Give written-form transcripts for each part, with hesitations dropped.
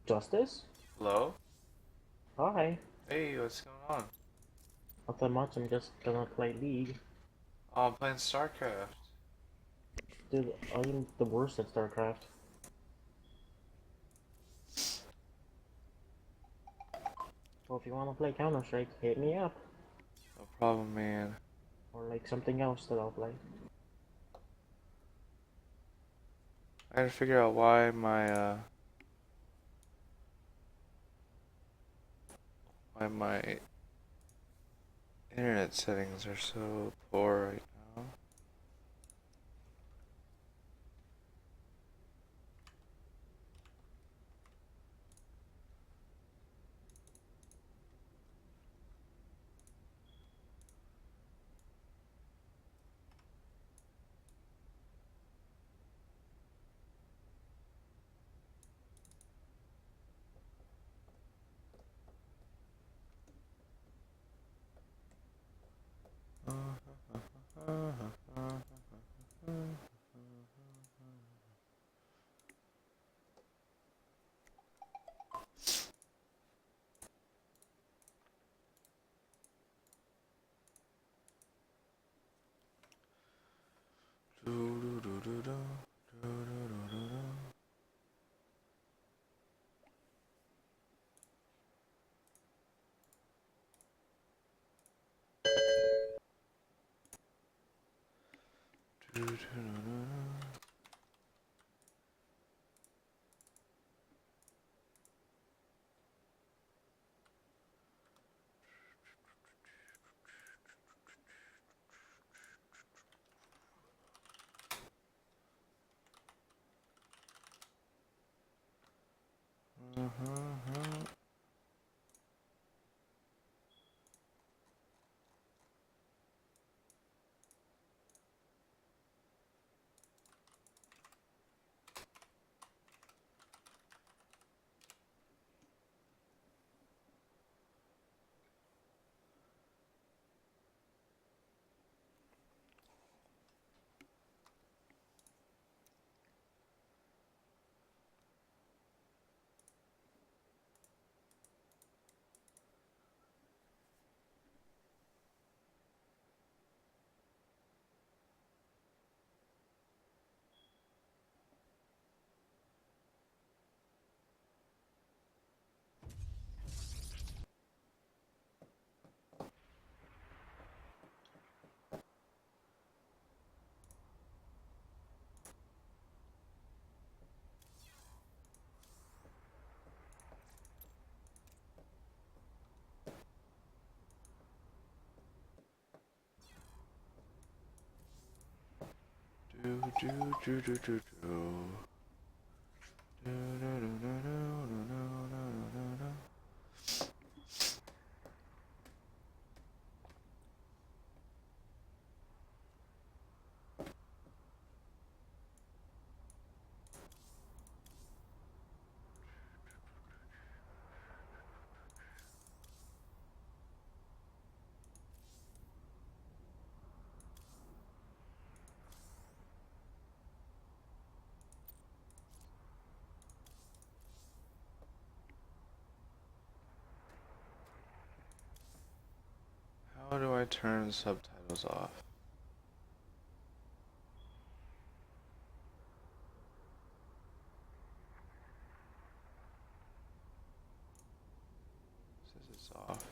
Justice? Hello? Hi. Hey, what's going on? Nothing much, I'm just gonna play League. Oh, I'm playing StarCraft. Dude, I'm the worst at StarCraft. Well, if you wanna play Counter-Strike, hit me up. No problem, man. Or like something else that I'll play. I gotta figure out why my internet settings are so poor right now. How do I turn subtitles off? It says it's off.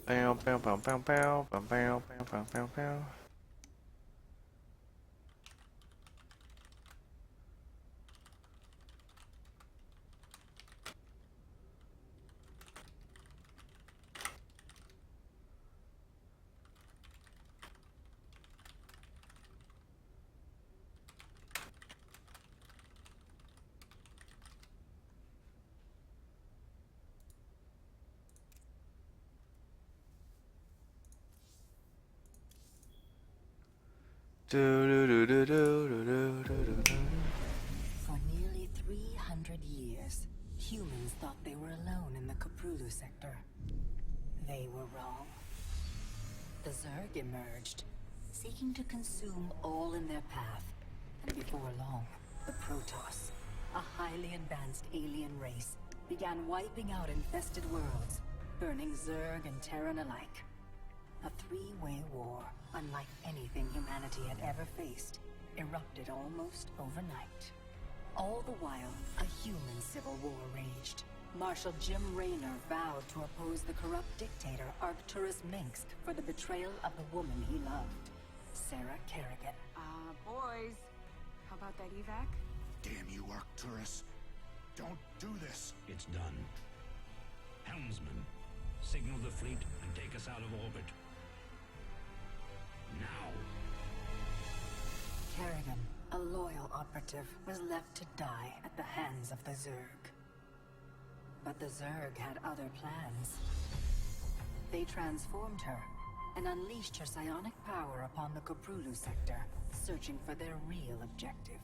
Bow, bow, bow, bow, bow, bow, bow, bow, bow, bow, bow. Do do do do do do do do do. For nearly 300 years, humans thought they were alone in the Caprulu sector. They were wrong. The Zerg emerged, seeking to consume all in their path. And before long, the Protoss, a highly advanced alien race, began wiping out infested worlds, burning Zerg and Terran alike. A three-way war, unlike anything humanity had ever faced, erupted almost overnight. All the while, a human civil war raged. Marshal Jim Raynor vowed to oppose the corrupt dictator Arcturus Mengsk for the betrayal of the woman he loved, Sarah Kerrigan. Boys, how about that evac? Damn you, Arcturus. Don't do this. It's done. Helmsman, signal the fleet and take us out of orbit. Now. Kerrigan, a loyal operative, was left to die at the hands of the Zerg. But the Zerg had other plans. They transformed her and unleashed her psionic power upon the Caprulu sector, searching for their real objective,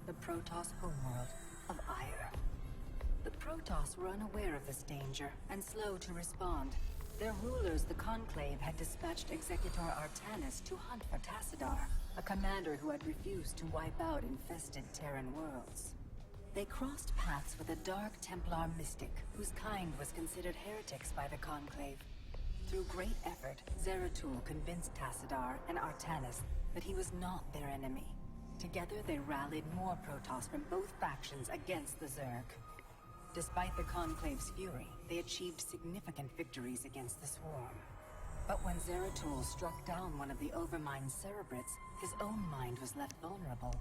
the Protoss homeworld of Ire. The Protoss were unaware of this danger and slow to respond. Their rulers, the Conclave, had dispatched Executor Artanis to hunt for Tassadar, a commander who had refused to wipe out infested Terran worlds. They crossed paths with a Dark Templar mystic, whose kind was considered heretics by the Conclave. Through great effort, Zeratul convinced Tassadar and Artanis that he was not their enemy. Together they rallied more Protoss from both factions against the Zerg. Despite the Conclave's fury, they achieved significant victories against the Swarm. But when Zeratul struck down one of the Overmind Cerebrates, his own mind was left vulnerable.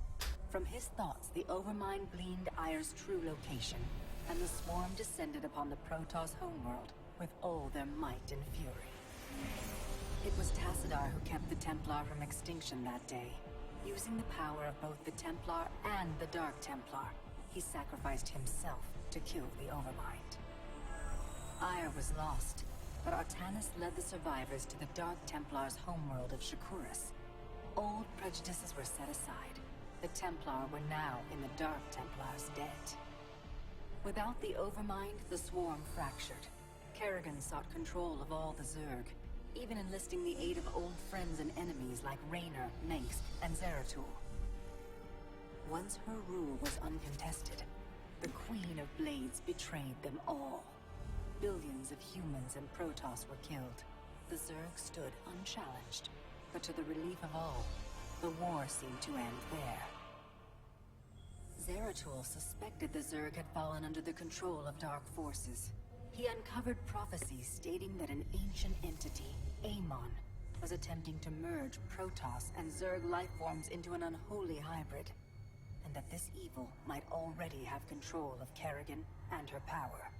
From his thoughts, the Overmind gleaned Ire's true location, and the Swarm descended upon the Protoss homeworld with all their might and fury. It was Tassadar who kept the Templar from extinction that day. Using the power of both the Templar and the Dark Templar, he sacrificed himself to kill the Overmind. Ire was lost, but Artanis led the survivors to the Dark Templar's homeworld of Shakuras. Old prejudices were set aside. The Templar were now in the Dark Templar's debt. Without the Overmind, the Swarm fractured. Kerrigan sought control of all the Zerg, even enlisting the aid of old friends and enemies like Raynor, Mengsk, and Zeratul. Once her rule was uncontested, the Queen of Blades betrayed them all. Billions of humans and Protoss were killed. The Zerg stood unchallenged, but to the relief of all, the war seemed to end there. Zeratul suspected the Zerg had fallen under the control of dark forces. He uncovered prophecies stating that an ancient entity, Amon, was attempting to merge Protoss and Zerg lifeforms into an unholy hybrid, and that this evil might already have control of Kerrigan and her power.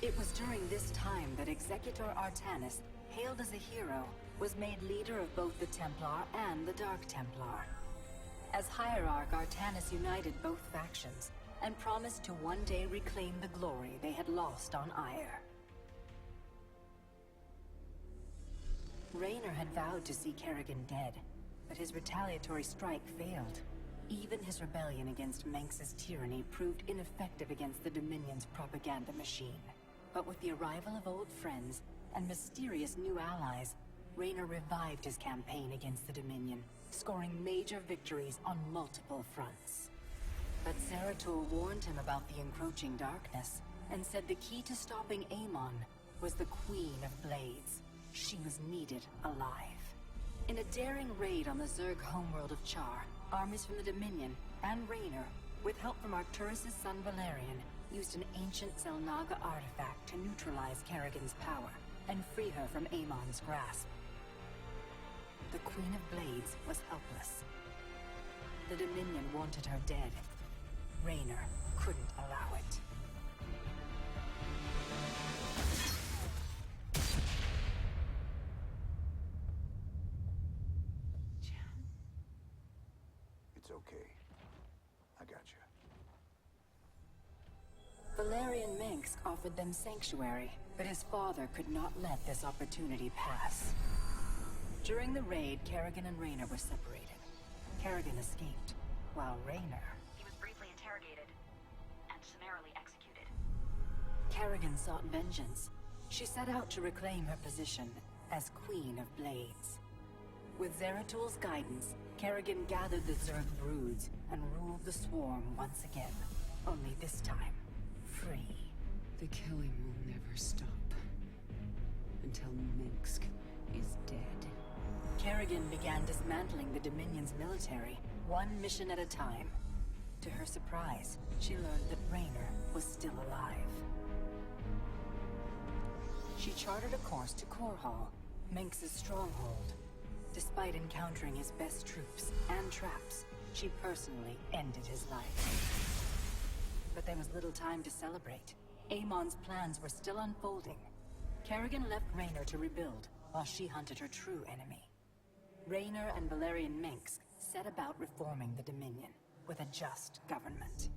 It was during this time that Executor Artanis, hailed as a hero, was made leader of both the Templar and the Dark Templar. As Hierarch, Artanis united both factions, and promised to one day reclaim the glory they had lost on Ire. Raynor had vowed to see Kerrigan dead, but his retaliatory strike failed. Even his rebellion against Mengsk's tyranny proved ineffective against the Dominion's propaganda machine. But with the arrival of old friends and mysterious new allies, Raynor revived his campaign against the Dominion, scoring major victories on multiple fronts. But Zeratul warned him about the encroaching darkness, and said the key to stopping Amon was the Queen of Blades. She was needed alive. In a daring raid on the Zerg homeworld of Char, armies from the Dominion and Raynor, with help from Arcturus' son Valerian, used an ancient Xel'Naga artifact to neutralize Kerrigan's power and free her from Amon's grasp. The Queen of Blades was helpless. The Dominion wanted her dead. Raynor couldn't allow it. It's okay. I got you. Valerian Minsk offered them sanctuary, but his father could not let this opportunity pass. During the raid, Kerrigan and Raynor were separated. Kerrigan escaped, while Raynor... He was briefly interrogated and summarily executed. Kerrigan sought vengeance. She set out to reclaim her position as Queen of Blades. With Zeratul guidance, Kerrigan gathered the Zerg broods and ruled the Swarm once again. Only this time, free. The killing will never stop. Until Minsk is dead. Kerrigan began dismantling the Dominion's military, one mission at a time. To her surprise, she learned that Raynor was still alive. She charted a course to Korhal, Minsk's stronghold. Despite encountering his best troops and traps, she personally ended his life. But there was little time to celebrate. Amon's plans were still unfolding. Kerrigan left Raynor to rebuild, while she hunted her true enemy. Raynor and Valerian Minsk set about reforming the Dominion, with a just government.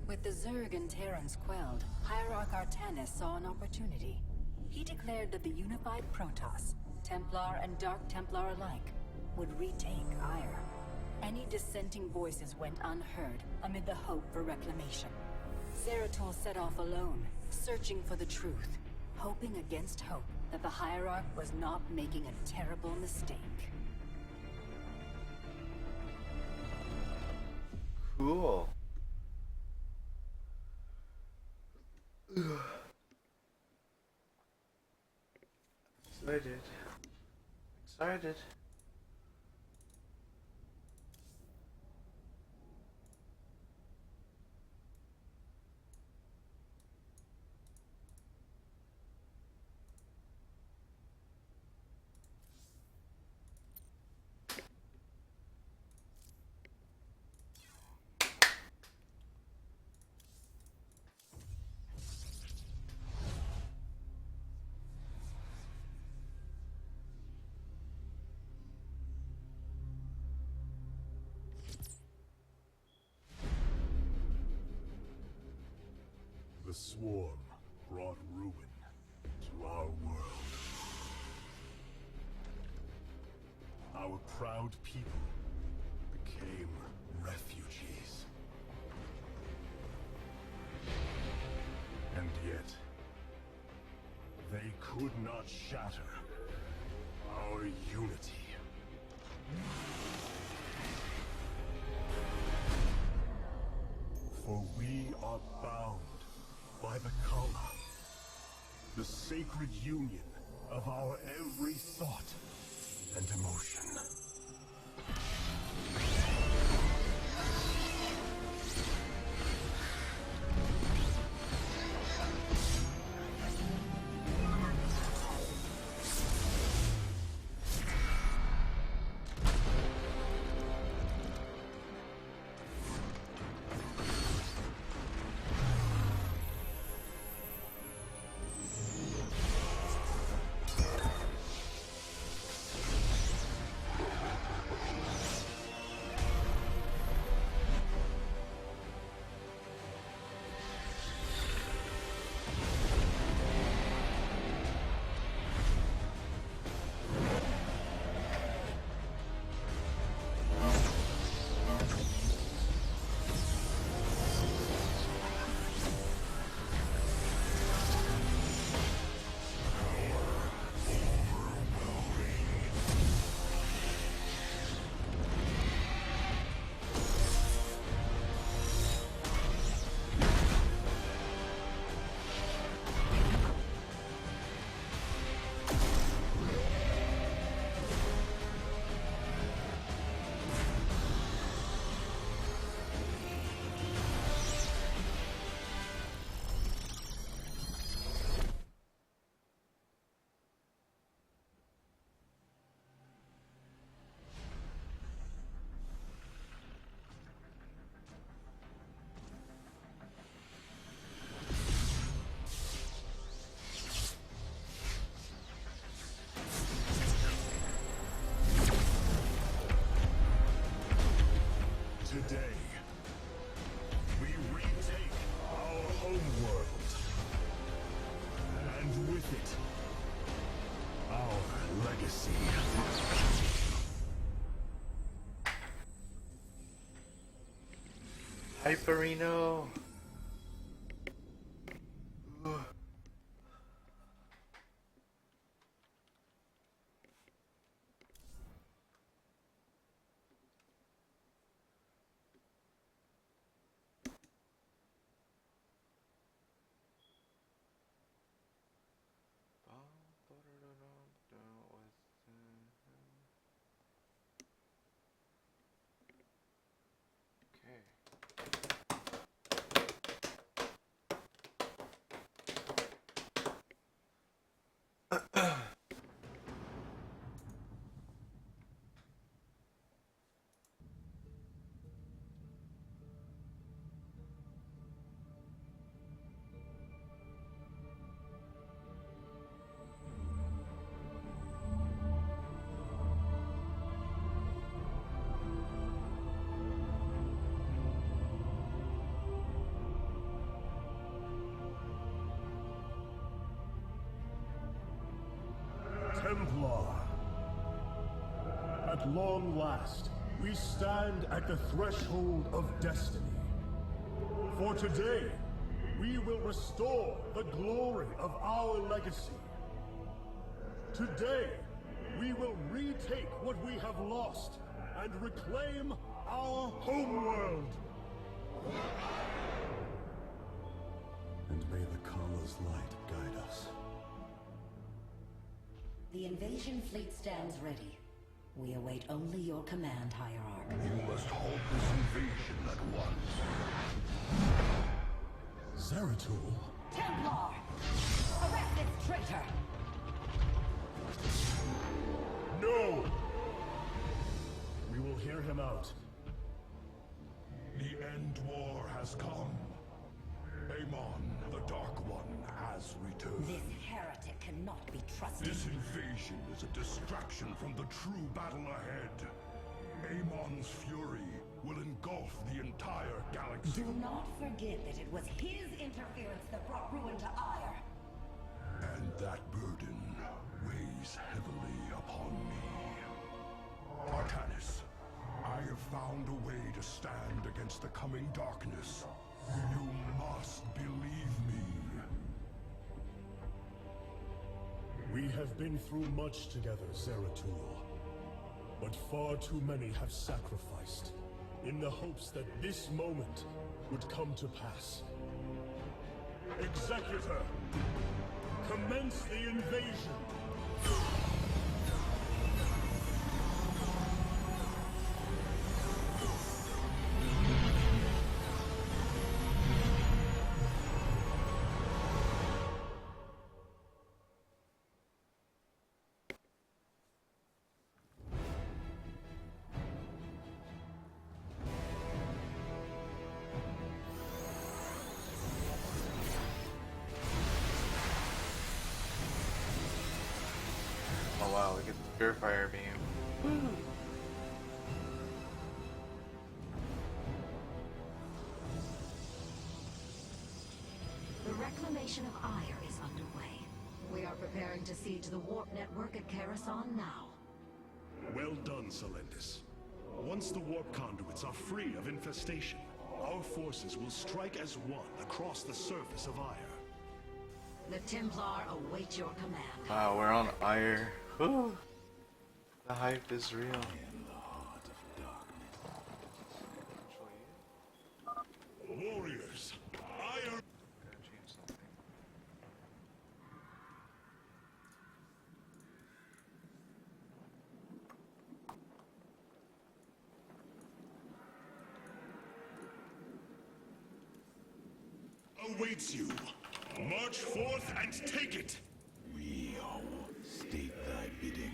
With the Zerg and Terrans quelled, Hierarch Artanis saw an opportunity. He declared that the unified Protoss, Templar and Dark Templar alike, would retake Aiur. Any dissenting voices went unheard amid the hope for reclamation. Zeratul set off alone, searching for the truth, hoping against hope that the Hierarch was not making a terrible mistake. Cool. Excited. Excited. The Swarm brought ruin to our world. Our proud people became refugees. And yet, they could not shatter our unity. For we are bound by the Khala, the sacred union of our every thought and emotion. Hyperino. Templar. At long last, we stand at the threshold of destiny. For today, we will restore the glory of our legacy. Today, we will retake what we have lost and reclaim our homeworld. And may the Kala's light guide us. The invasion fleet stands ready. We await only your command, Hierarch. You must halt this invasion at once. Zeratul? Templar! Arrest this traitor! No! We will hear him out. The End War has come. Amon, the Dark One, has returned. This heretic cannot be trusted. This invasion is a distraction from the true battle ahead. Amon's fury will engulf the entire galaxy. Do not forget that it was his interference that brought ruin to Ire. And that burden weighs heavily upon me. Artanis, I have found a way to stand against the coming darkness. You must believe me. We have been through much together, Zeratul. But far too many have sacrificed, in the hopes that this moment would come to pass. Executor, commence the invasion! Oh wow, look at the Purifier beam. The reclamation of Ire is underway. We are preparing to siege the warp network at Karasan now. Well done, Selendis. Once the warp conduits are free of infestation, our forces will strike as one across the surface of Ire. The Templar await your command. Wow, we're on Ire. Whew. The hype is real. Warriors, Ire... Gotta change something. awaits you. March forth and take it! We state thy bidding.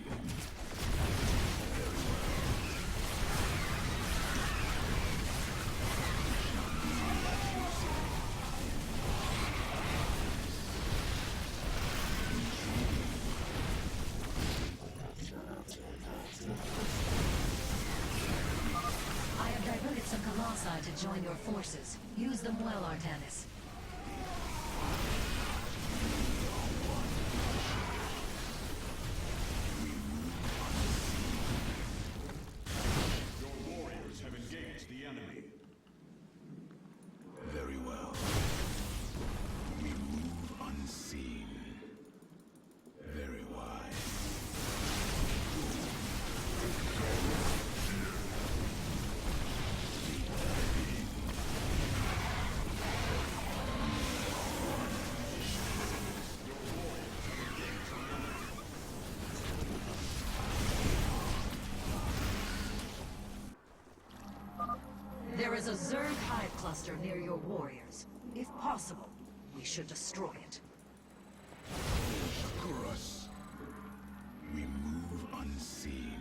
I have diverted some Colossi to join your forces. Use them well, Artanis. Your warriors have engaged the enemy. There is a Zerg hive cluster near your warriors. If possible, we should destroy it. Shakuras. We move unseen.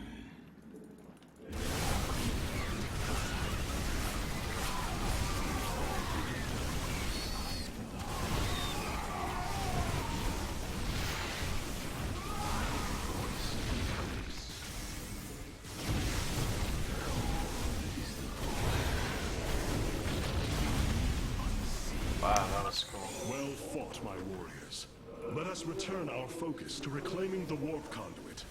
Wow, that was cool. Well fought, my warriors. Let us return our focus to reclaiming the warp conduit.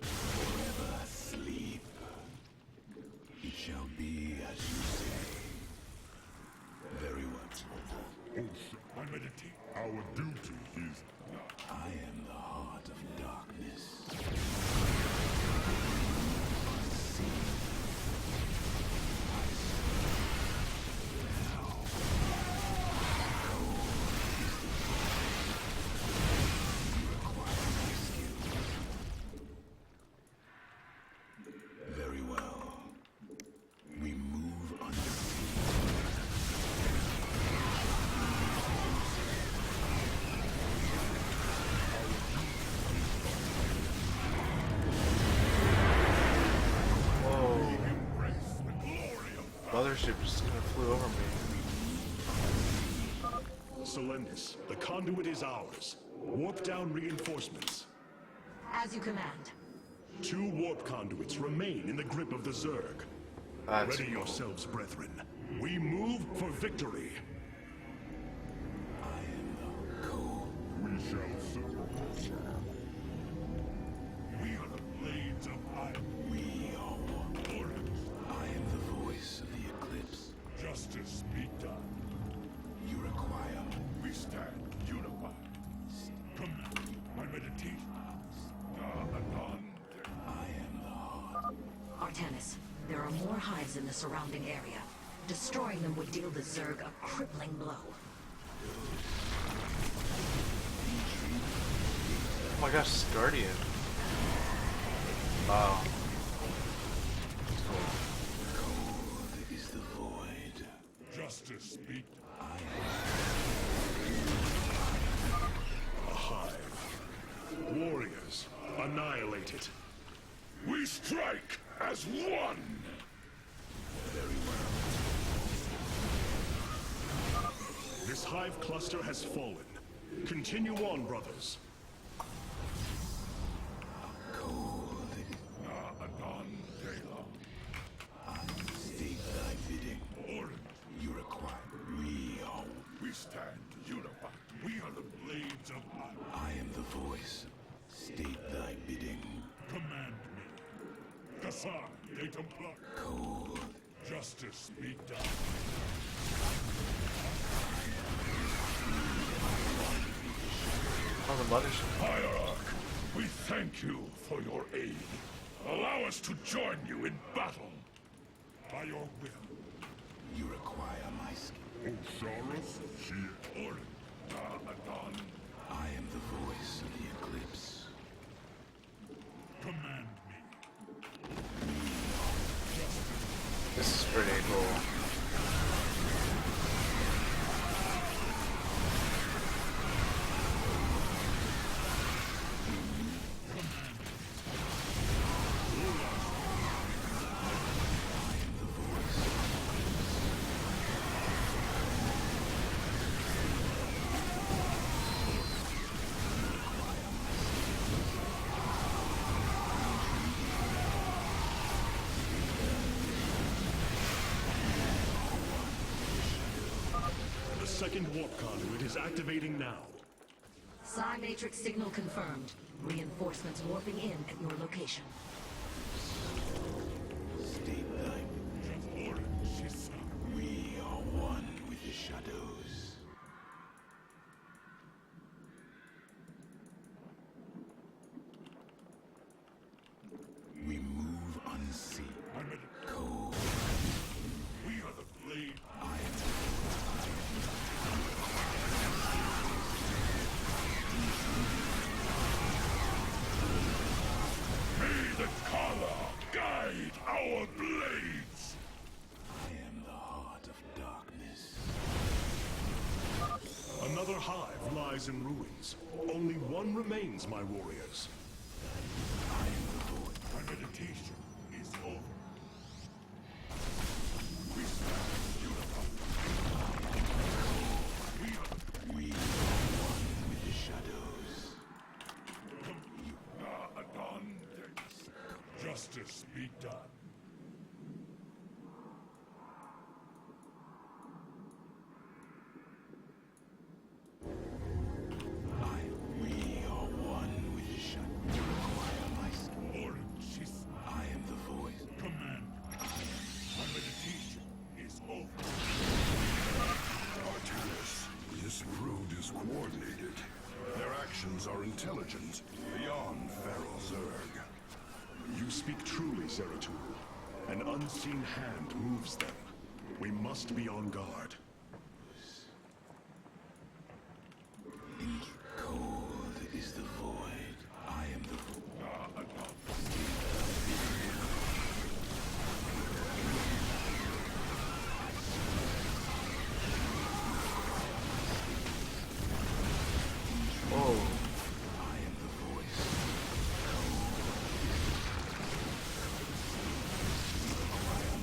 Forever sleep. It shall be as you say. Very well. I meditate. Our duty is... I am the heart of darkness. Very well. We move unseen. Whoa. Mothership just kind of flew over me. Selendis, the conduit is ours. Warp down reinforcements. As you command. 2 warp conduits remain in the grip of the Zerg. That's Ready cool. yourselves, brethren. We move for victory. I am the cold. We shall serve. We are the blades of iron. We are one. I am the voice of the eclipse. Justice be done. You require We stand unified. Command my meditation. I am the heart. Artanis, there are more hives in the surrounding area. Destroying them would deal the Zerg a crippling blow. Oh my gosh, Guardian. Wow. Cold is the void. Justice be done. A hive. Warriors, annihilate it. We strike as one! Very well. This hive cluster has fallen. Continue on, brothers. Cold. Adon State thy bidding. Orange. You require. We are. We stand unified. We are the blades of iron. I am the voice. State thy bidding. Command me. Kassar, de Templar. Cold. Justice be done. Oh, the mothership. Hierarch, we thank you for your aid. Allow us to join you in battle. By your will. You require my skill. Osiris, she Orin, Adon. I am the voice of the eclipse. Command me. This is pretty cool. The second warp conduit is activating now. Psi Matrix signal confirmed. Reinforcements warping in at your location. State thy. Orin, she's We are one with the shadows. We move unseen. Cold. We are the blade. I am Another hive lies in ruins. Only one remains, my warriors. My meditation is over. We stand unified. We are one with the shadows. Justice be done. We are one with the shadows. I am the voice. Command. My meditation is over. Artanis, this brood is coordinated. Their actions are intelligent, beyond Feral Zerg. You speak truly, Zeratul. An unseen hand moves them. We must be on guard. Cold is the void. I am the Oh. I am the voice.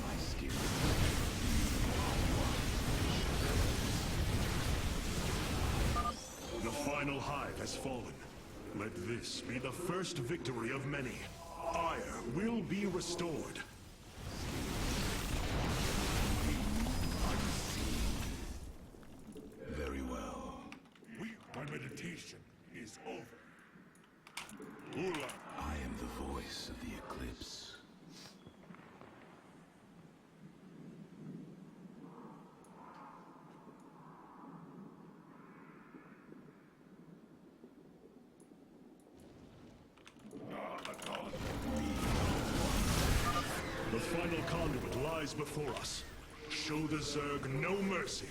My skin. The final hive has fallen. Let this be the first victory of many. Ire will be restored. Very well. My meditation is over. Ula. I am the voice of the eclipse. The final conduit lies before us. Show the Zerg no mercy.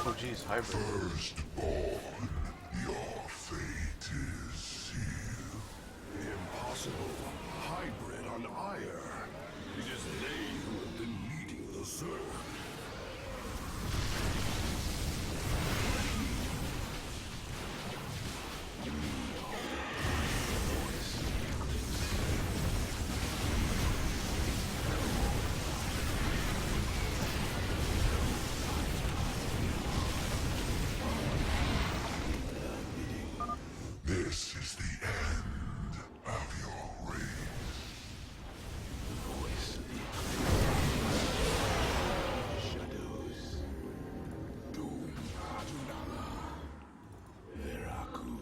Oh geez, hybrid. Firstborn, your fate is sealed. Impossible. Hybrid on Ire. It is they who have been leading the Zerg. This is the end of your race. The voice of the shadows. Doom Adunala. Veraku.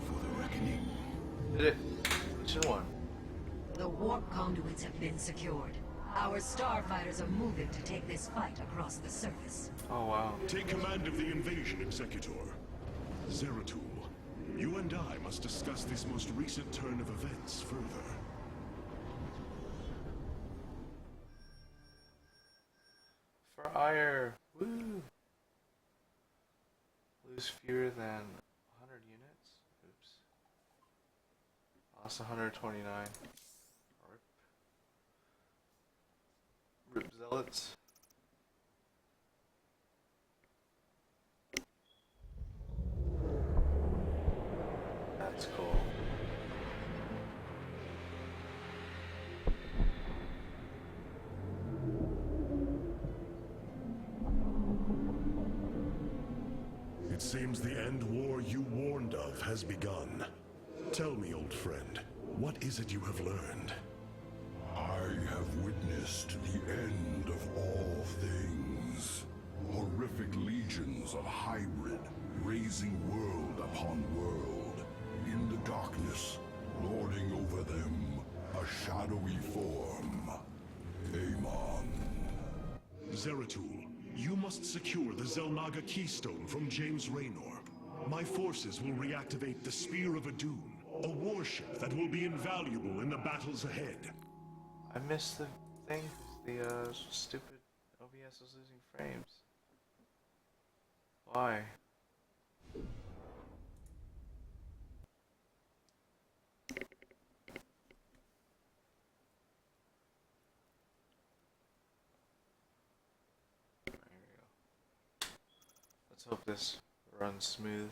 For the reckoning. Did it? Mission 1. The warp conduits have been secured. Our starfighters are moving to take this fight across the surface. Oh wow. Take command of the invasion, Executor. Zeratul, you and I must discuss this most recent turn of events further. For Ire. Woo! Lose fewer than 100 units? Oops. Lost 129. Rip Zealots. That's cool. It seems the end war you warned of has begun. Tell me, old friend, what is it you have learned? I have witnessed the end of all things. Horrific legions of hybrid, raising world upon world. In the darkness, lording over them, a shadowy form. Amon. Zeratul, you must secure the Xel'Naga Keystone from James Raynor. My forces will reactivate the Spear of Adun, a warship that will be invaluable in the battles ahead. I missed the thing. The stupid OBS was losing frames. Why? There we go. Let's hope this runs smooth.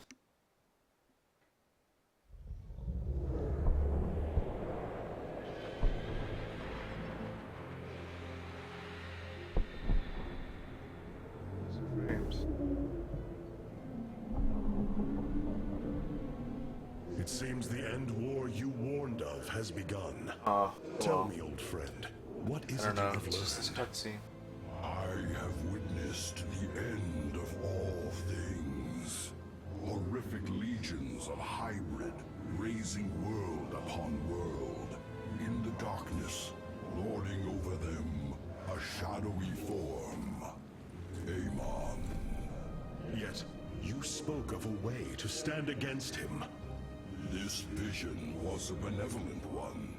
It seems the end war you warned of has begun. Tell me, old friend, what is it you have learned? It's just this cutscene. I have witnessed the end of all things. Horrific legions of hybrid, raising world upon world. In the darkness, lording over them, a shadowy form. Amon. Yet, you spoke of a way to stand against him. This vision was a benevolent one,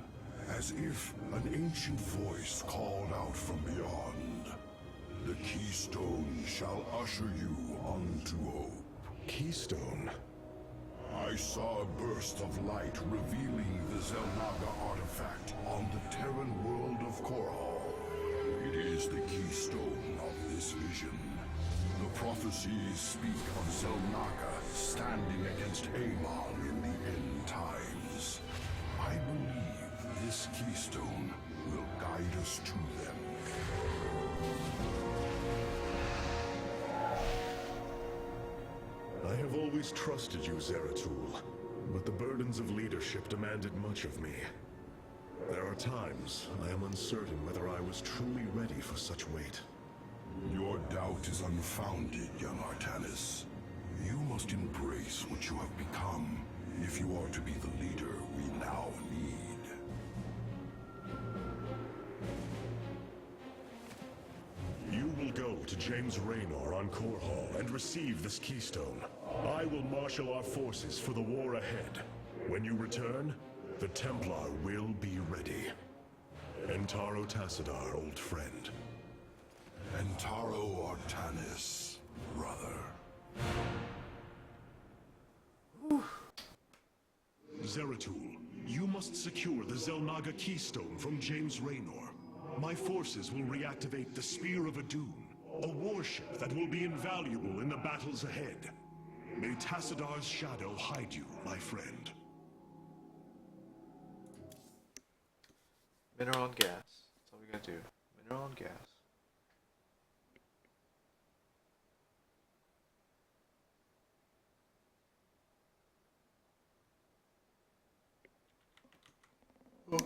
as if an ancient voice called out from beyond. The Keystone shall usher you unto hope. Keystone? I saw a burst of light revealing the Xel'Naga artifact on the Terran world of Korhal. It is the keystone of this vision. The prophecies speak of Xel'Naga standing against Amon in the end times. I believe this keystone will guide us to them. I have always trusted you, Zeratul, but the burdens of leadership demanded much of me. There are times I am uncertain whether I was truly ready for such weight. Your doubt is unfounded, young Artanis. You must embrace what you have become, if you are to be the leader we now need. You will go to James Raynor on Korhal and receive this keystone. I will marshal our forces for the war ahead. When you return, the Templar will be ready. Entaro Tassadar, old friend. Entaro Artanis, brother. Zeratul, you must secure the Xel'Naga Keystone from James Raynor. My forces will reactivate the Spear of Adun, a warship that will be invaluable in the battles ahead. May Tassadar's shadow hide you, my friend. Mineral and gas. That's all we gotta do. Mineral and gas. The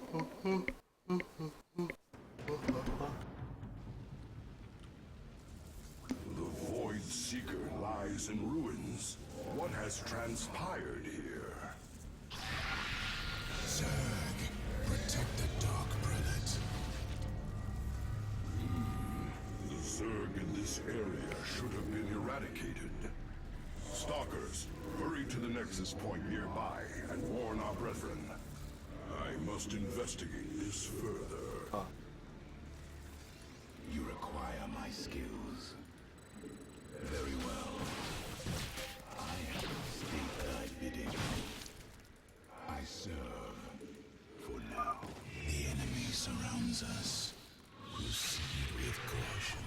Void Seeker lies in ruins. What has transpired here? Zerg, protect the Dark Prelate. The Zerg in this area should have been eradicated. Stalkers, hurry to the Nexus point nearby and warn our brethren. I must investigate this further. You require my skills. Very well. I am state thy bidding. I serve. For now. The enemy surrounds us. Proceed with caution.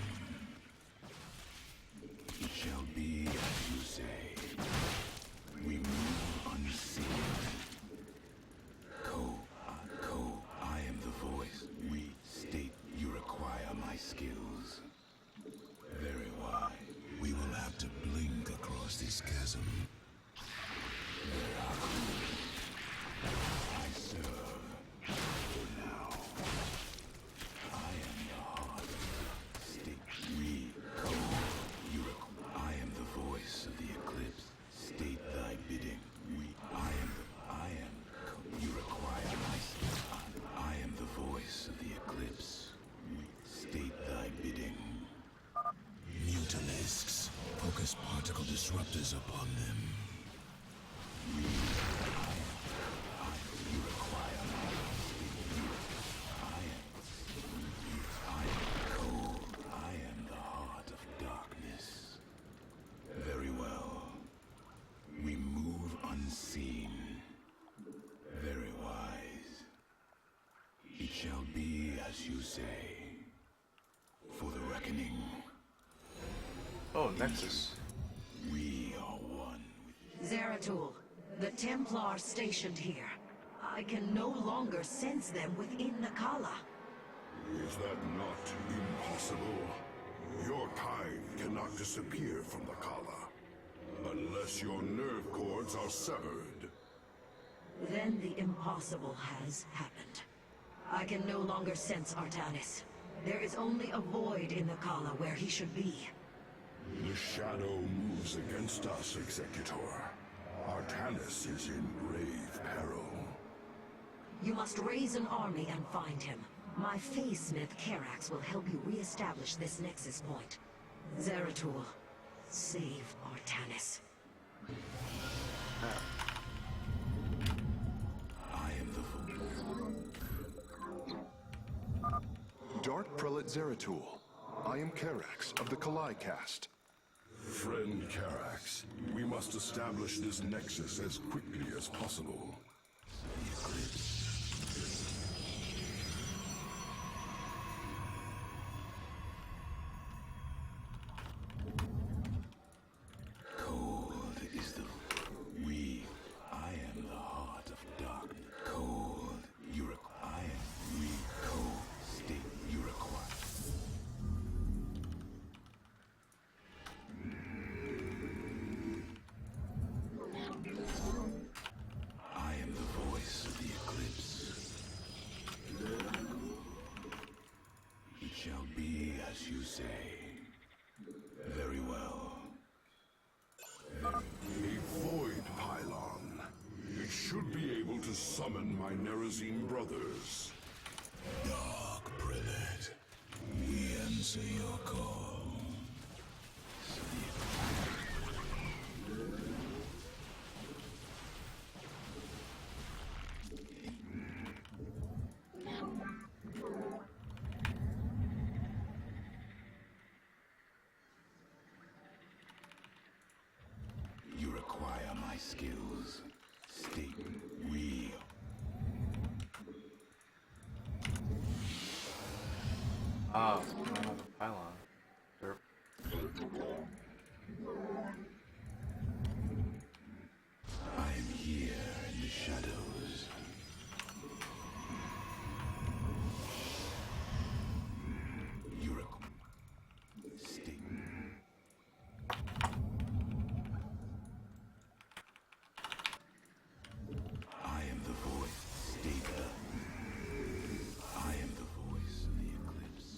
It shall be as you say. We move unseen. I am the voice. We state you require my skills. Very wise. We will have to blink across this chasm. I serve. For now. I am the heart of the state. justice upon them. You require my I am cold. I am the heart of darkness. Very well. We move unseen. Very wise. It shall be as you say. For the reckoning. Oh, Nexus. We are one. Zeratul, the Templar stationed here. I can no longer sense them within the Kala. Is that not impossible? Your kind cannot disappear from the Kala, unless your nerve cords are severed. Then the impossible has happened. I can no longer sense Artanis. There is only a void in the Kala where he should be. The shadow moves against us, Executor. Artanis is in grave peril. You must raise an army and find him. My Phase-Smith Karax will help you re-establish this nexus point. Zeratul, save Artanis. I am the Dark Prelate Zeratul. I am Karax of the Kalai caste. Friend Karax, we must establish this nexus as quickly as possible. cold is the I am the heart of darkness. Cold. I am we cold state you require. I am the voice of the eclipse. It shall be as you say. Very well. A void pylon. It should be able to summon my Nerazine brothers. Dark Prelate, we answer your call. You require my skills. State we. Ah, I don't have a pylon. Derp. I am here in the shadows. You state. I am the voice. State I am the voice of the eclipse.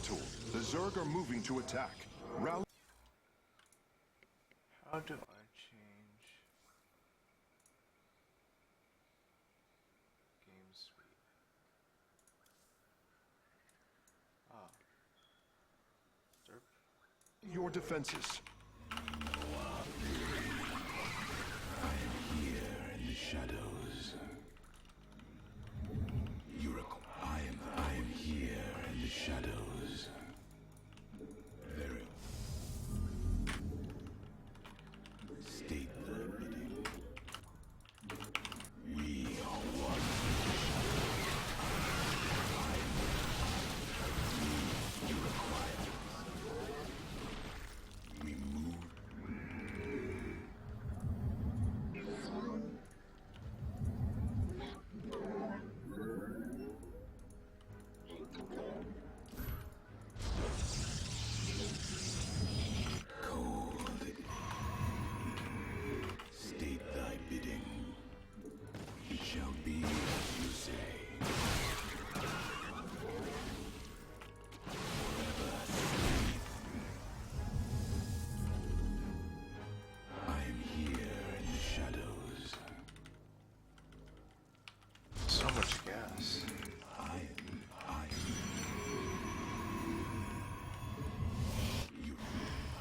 Zeratul, the Zerg are moving to attack. Rally. How do I change game speed? Ah. Derp. Your defenses. I am here in the shadows. I am here in the shadows. Very. State the bidding. We are one. You require. We move. Cold. State thy bidding. It shall be as you say. Forever sleep. I am here in the shadows. So much gas.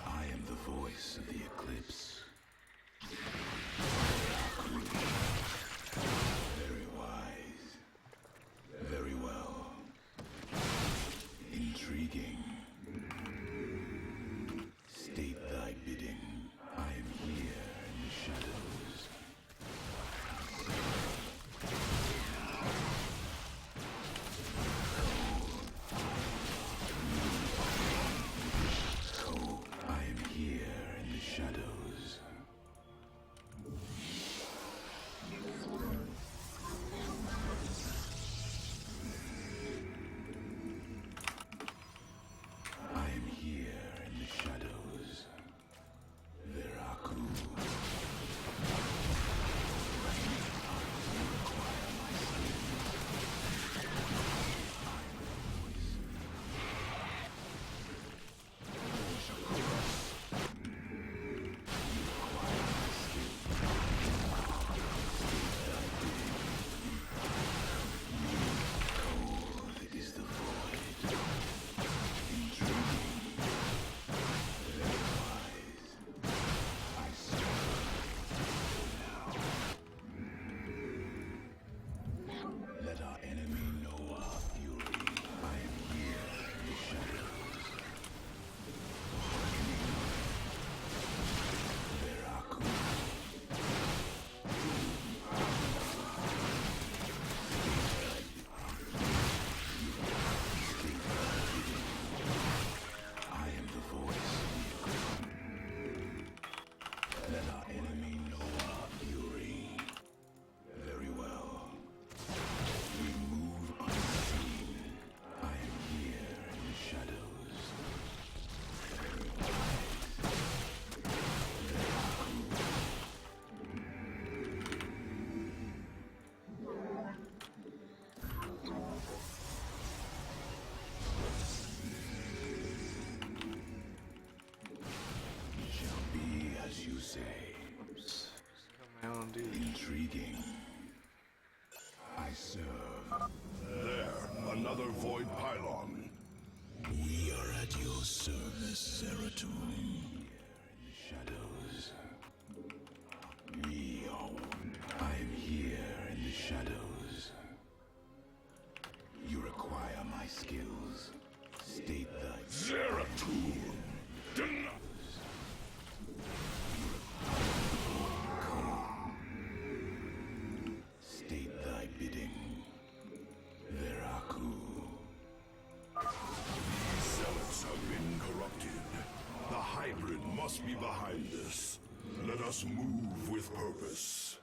I am the voice of the eclipse. Very wise. Very well. Intriguing. State thy bidding. I am here in the shadows. I am here in the shadows. I am here in the shadows. Veraku. Cold is the void. Intriguing. Very wise. I serve now. Let our enemy know our fury. I am here in the shadows. Veraku. I am the voice. Let our enemy know our fury. Very well. We move unseen. I am here in the shadows. Very wise. It shall be as you say. Oops. I got my own dude. Intriguing. I serve. There, another void pylon. We are at your service, Zeratul. In the shadows. We are. I am here in the shadows. You require my skills. State the Zeratul! State thy bidding. Veraku. Zealots have been corrupted. The hybrid must be behind this. Let us move with purpose.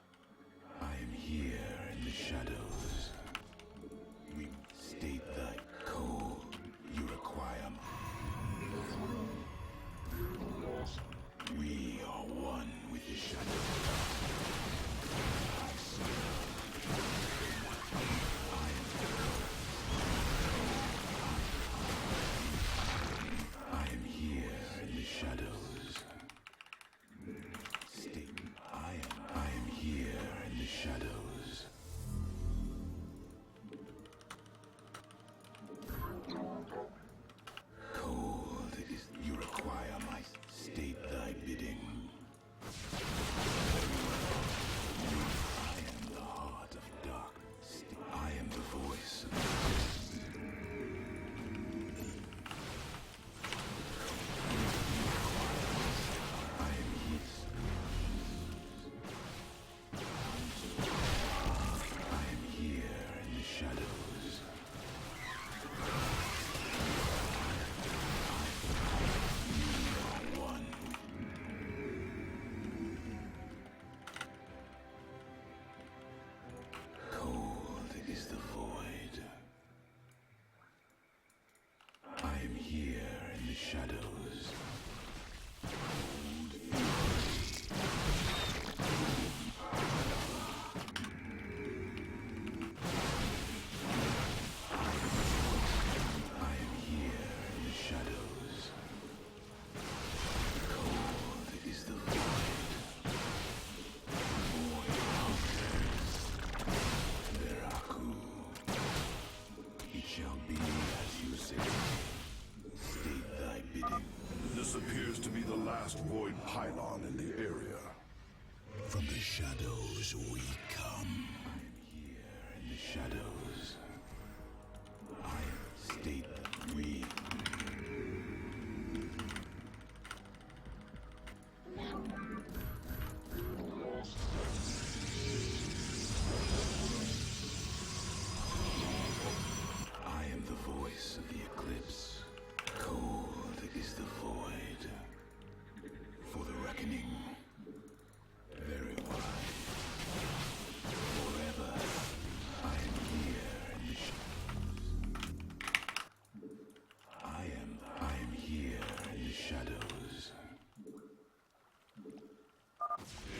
I am here in the shadows. We state thy code. You require. We are one with the shadows. I serve. I am. Pylon in the area. From the shadows we come. Here in the shadows, I state we. I am the voice of the eclipse. Cold is the void. For the reckoning. Very wide. Forever, I am here in the I am here in the shadows.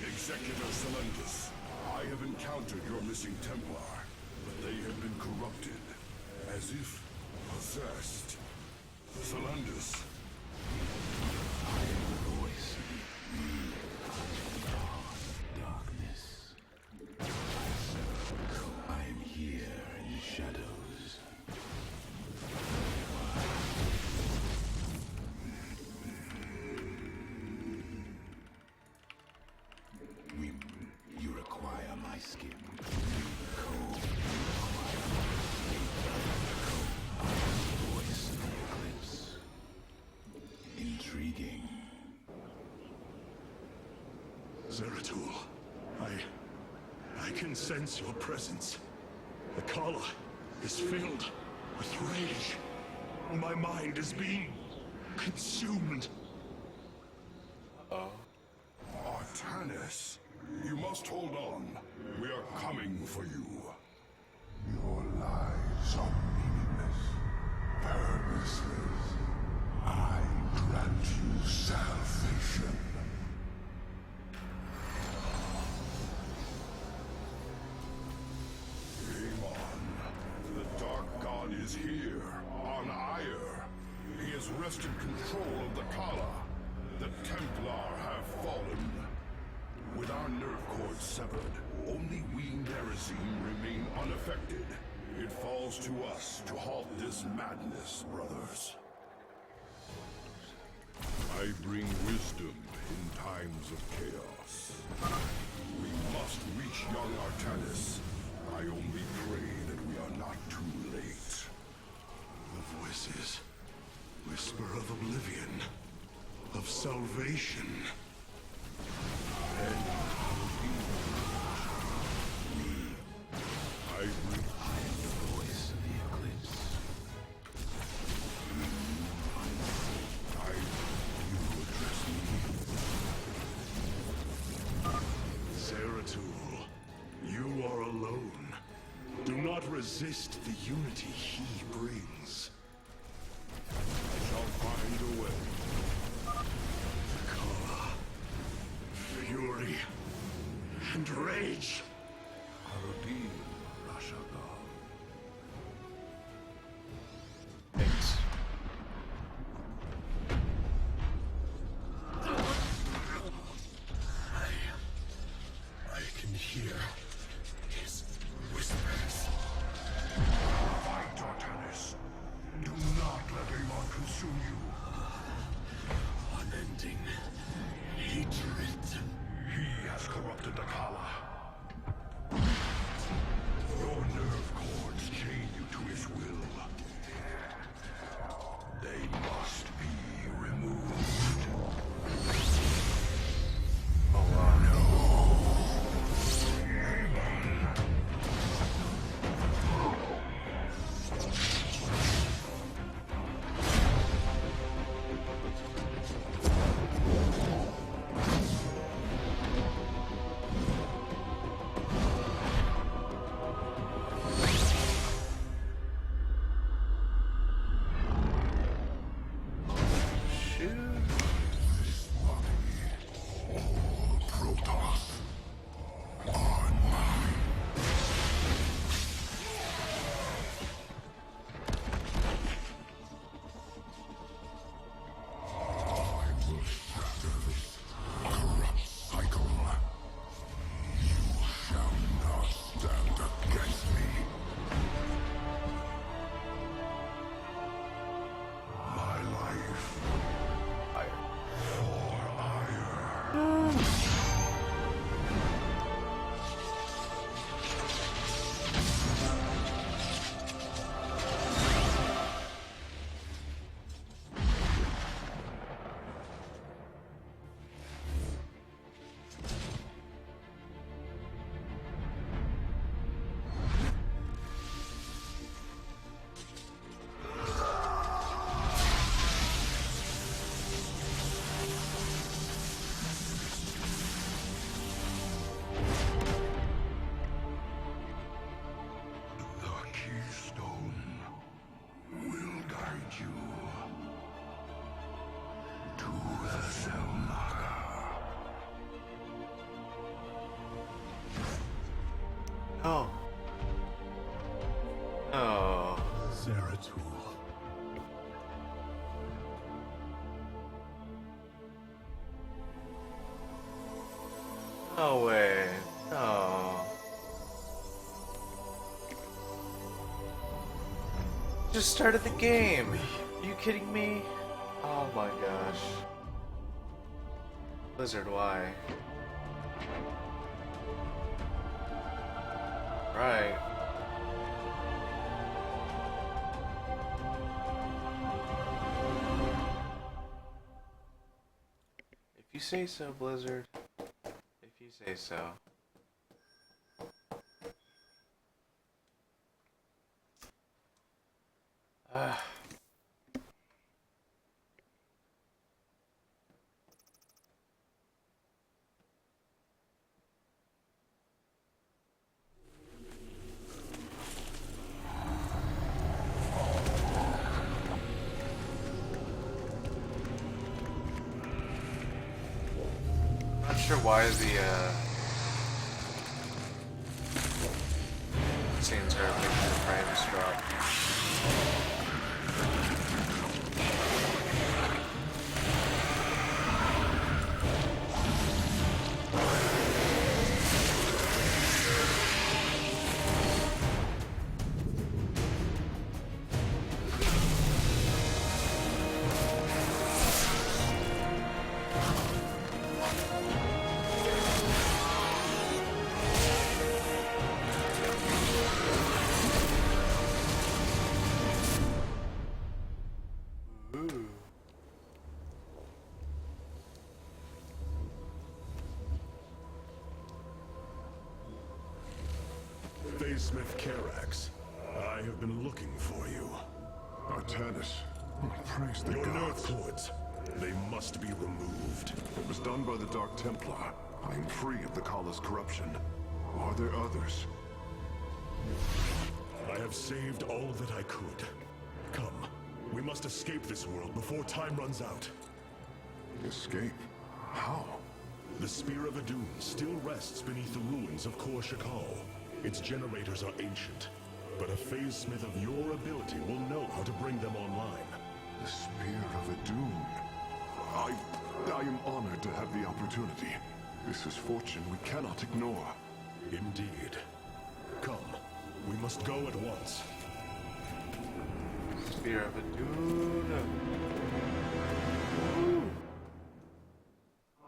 Executor Celendus, I have encountered your missing Templar, but they have been corrupted, as if possessed. Celendus. I am the voice. Darkness. I am here in the shadows. You require my skin. Cold. I am the voice of the eclipse. Intriguing. Zeratul, I can sense your presence. The Kala is filled with rage. My mind is being consumed. Artanis, you must hold on. We are coming for you. Your lies are meaningless, purposeless. I grant you salvation. Amon, the Dark God is here, on Ire. He has wrested control of the Kala. The Templar have fallen. With our nerve cords severed, only we Nerazim remain unaffected. It falls to us to halt this madness, brothers. I bring wisdom in times of chaos. We must reach young Artanis. I only pray that we are not too late. The voices whisper of oblivion, of salvation. And I am the voice of the eclipse. You address me. Zeratul, you are alone. Do not resist the unity he brings. I shall find a way. Kala, fury, and rage. Harabin, Rashagal. Thanks. I can hear his whispers. Fight, Artanis. Do not let Amon consume you. Unending hatred. He has corrupted the Kala. The keystone will guide you to the Selmaga. Oh. Oh. Zeratul. No way. No. Just started the game. Are you kidding me? Oh my gosh. Blizzard, why? Right. If you say so, Blizzard. If you say so. Not sure why the scenes are making the frames drop. Smith Karax, I have been looking for you. Artanis, praise the Your gods. nerve cords, they must be removed. It was done by the Dark Templar. I am free of the Kala's corruption. Are there others? I have saved all that I could. Come, we must escape this world before time runs out. Escape? How? The Spear of Adun still rests beneath the ruins of Kor Shakal. Its generators are ancient, but a phase smith of your ability will know how to bring them online. The Spear of Adun. I am honored to have the opportunity. This is fortune we cannot ignore. Indeed. Come, we must go at once. Spear of Adun.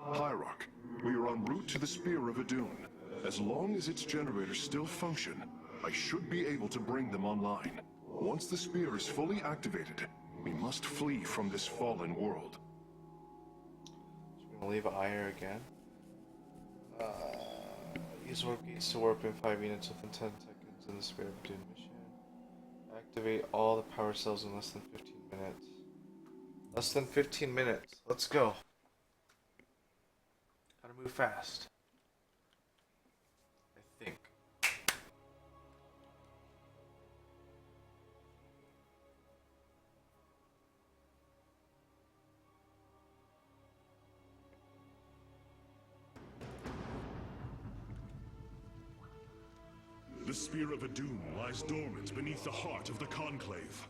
Hyrok, we are en route to the Spear of Adun. As long as its generators still function, I should be able to bring them online. Once the spear is fully activated, we must flee from this fallen world. So we're gonna leave Ire again. Use warp gates to warp in 5 units within 10 seconds in the Spear of Doom mission. Activate all the power cells in less than 15 minutes. Less than 15 minutes. Let's go. Gotta move fast. I think. The Spear of Adun lies dormant beneath the heart of the Conclave.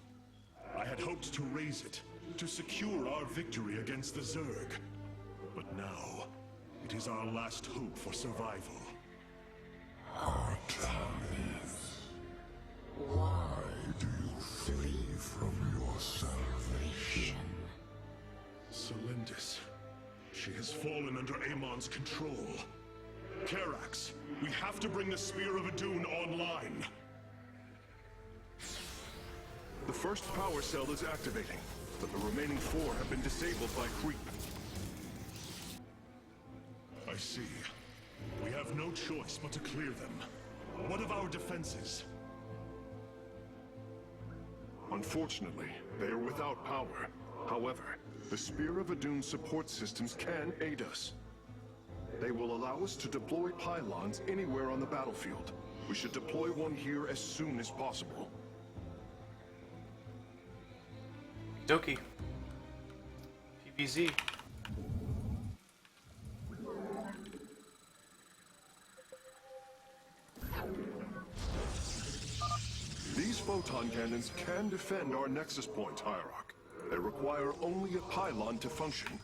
I had hoped to raise it, to secure our victory against the Zerg. But now, it is our last hope for survival. Artanis, why do you flee from your salvation? Celendis, She has fallen under Amon's control. Karax, we have to bring the Spear of Adun online. The first power cell is activating, but the remaining 4 have been disabled by creep. I see. We have no choice but to clear them. What of our defenses? Unfortunately, they are without power. However, the Spear of Adun support systems can aid us. They will allow us to deploy pylons anywhere on the battlefield. We should deploy one here as soon as possible. Doki. PVZ. These photon cannons can defend our Nexus Point, Hierarch. They require only a pylon to function.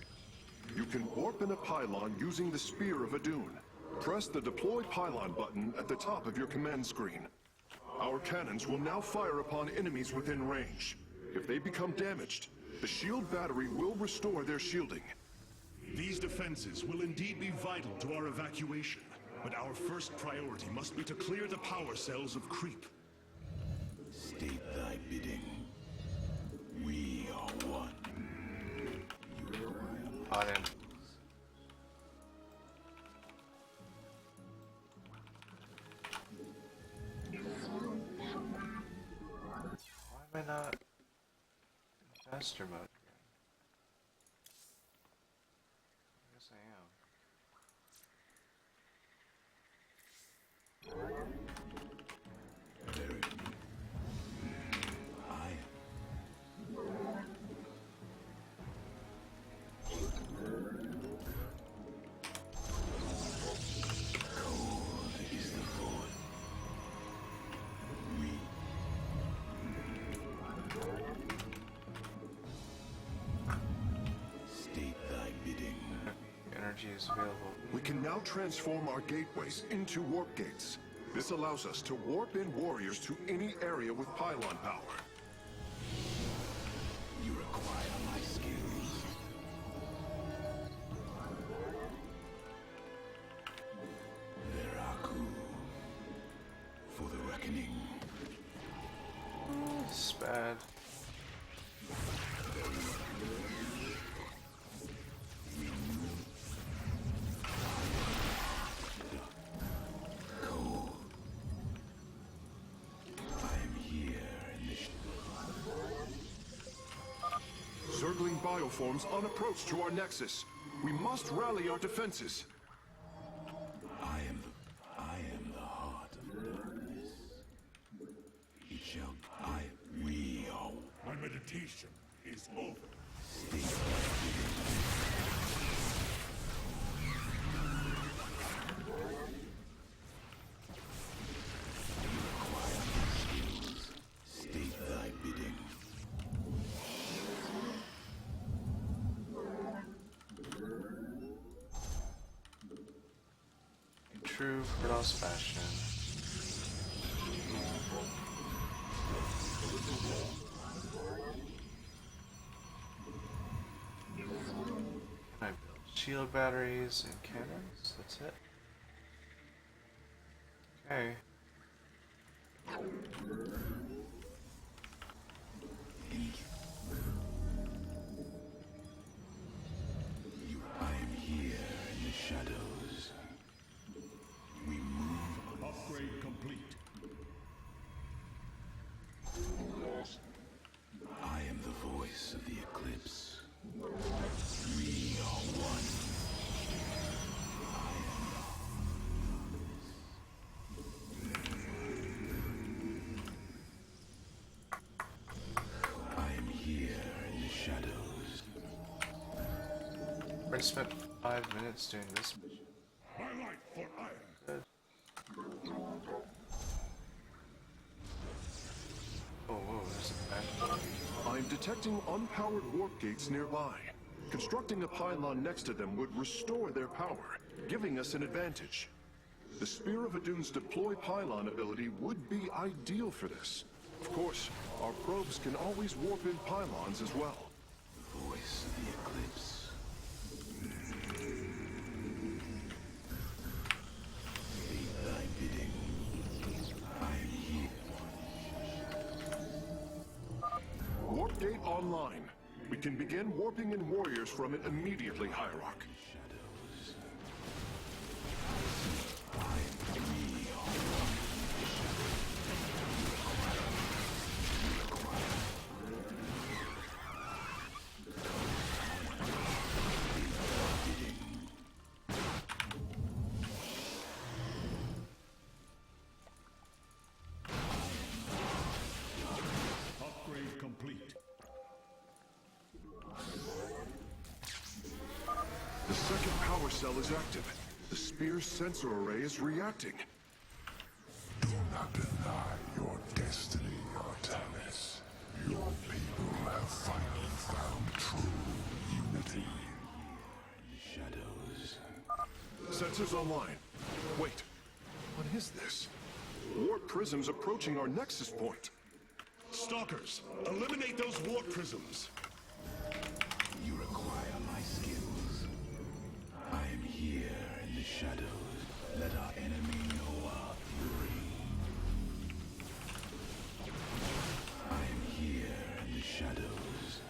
You can warp in a pylon using the Spear of Adun. Press the Deploy Pylon button at the top of your command screen. Our cannons will now fire upon enemies within range. If they become damaged, the shield battery will restore their shielding. These defenses will indeed be vital to our evacuation, but our first priority must be to clear the power cells of creep. State thy bidding. We are one. On in. Why am I not in faster mode again? I guess I am. Very. I Cold is the void. We state thy bidding. Energy is available. We can now transform our gateways into warp gates. This allows us to warp in warriors to any area with pylon power. You require my skills. Veraku. For the reckoning. It's bad. Cold. I am here in the Zergling bioforms on approach to our nexus. We must rally our defenses. I am the heart of darkness. It shall we are. My meditation is over. State thy bidding. You require my skills. State thy bidding. In true Kratos fashion. Can I build shield batteries and cannons? That's it. Okay. I am here in the shadows. We move. Upgrade complete. I am the voice of the eclipse. We are one. I am here in the shadows. I spent 5 minutes doing this mission. My life for Iron. Good. Oh, whoa, there's a back. I'm detecting unpowered warp gates nearby. Constructing a pylon next to them would restore their power, giving us an advantage. The Spear of Adun's deploy pylon ability would be ideal for this. Of course, our probes can always warp in pylons as well. Voice of the eclipse. online. We can begin warping in warriors from it immediately, Hierarch. Upgrade complete. The second power cell is active. The spear's sensor array is reacting. Do not deny your destiny, Artanis. Your people have finally found true unity. Shadows. Sensors online. Wait, what is this? Warp prisms approaching our nexus point. Stalkers, eliminate those warp prisms. You require my skills. I am here in the shadows. Let our enemy know our fury. I am here in the shadows.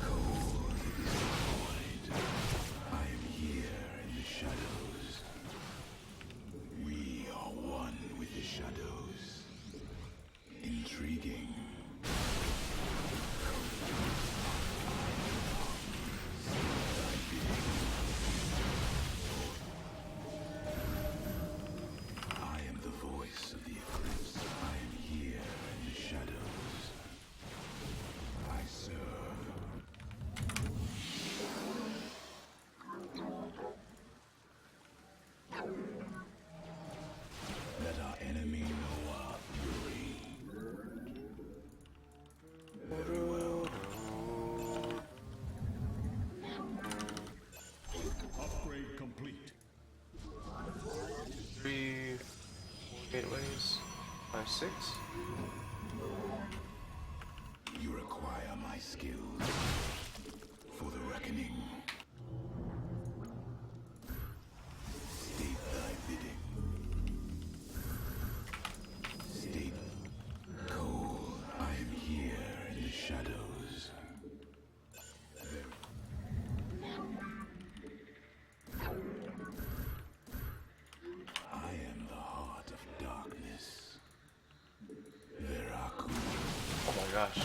Cold is the void. I am here in the shadows. We are one with the shadows. Intriguing. I am the voice of the eclipse. I am here in the shadows. I serve. Let our enemy know our fury. Very well. Upgrade complete. 3 gateways. 5, 6. You require my skills for the reckoning. State thy bidding. State Cole, I am here in the shadows. I am the heart of darkness. Veraku. Oh my gosh.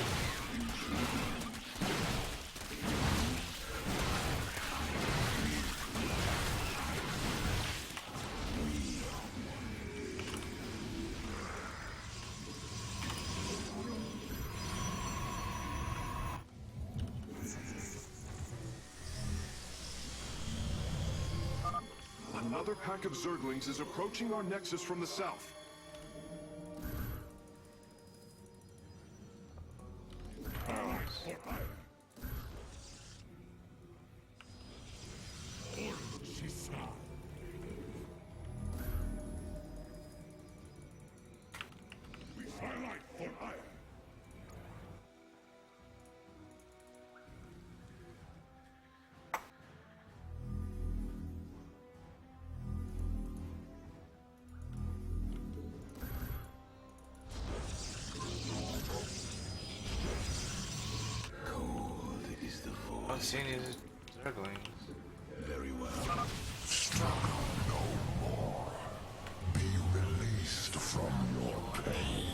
Another pack of Zerglings is approaching our nexus from the south. We firelight for hire. Cold is the void. I'm seeing these Zerglings. Very well. Struggle no more. Be released from your pain.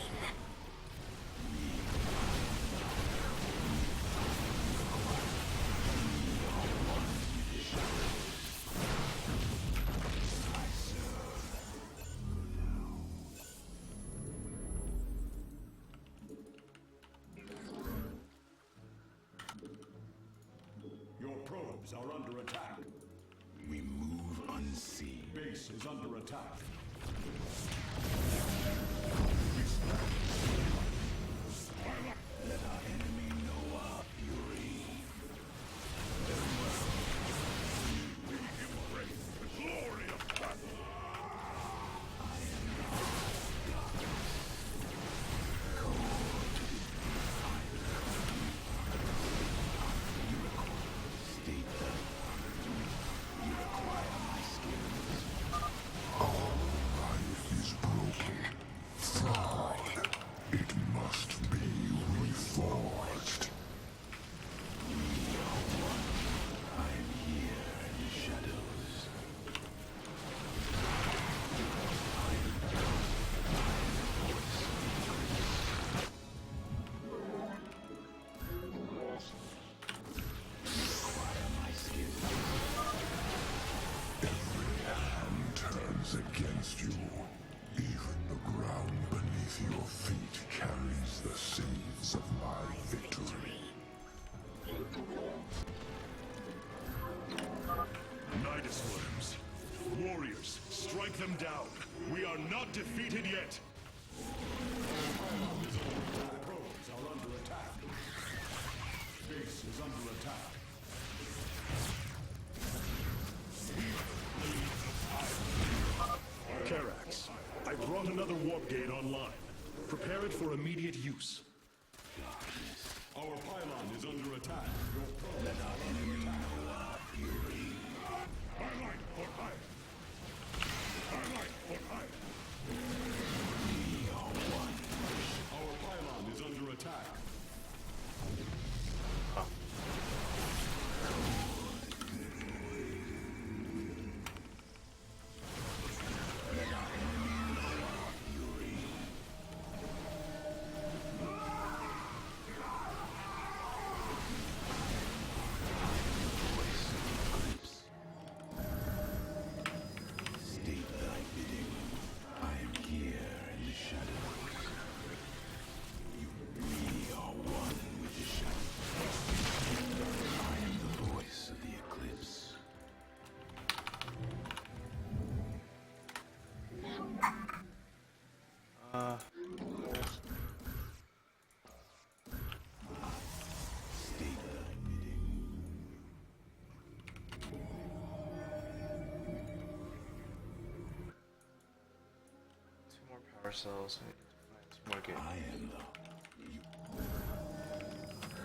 Your probes are under attack. We move unseen. Base is under attack. Let our enemy know our fury. We embrace the glory of battle. I am the heart of darkness. Cold. You require state that. You require my skills. All life is broken. golems. Warriors, strike them down. We are not defeated yet. Probes are under attack. Base is under attack. Karax, I brought another warp gate online. Prepare it for immediate use. Our pylon is under attack. Your probes are under attack. Pylon for high. Pylon for high. We are one. Our pylon is under attack. Cells. I need to find some more I am the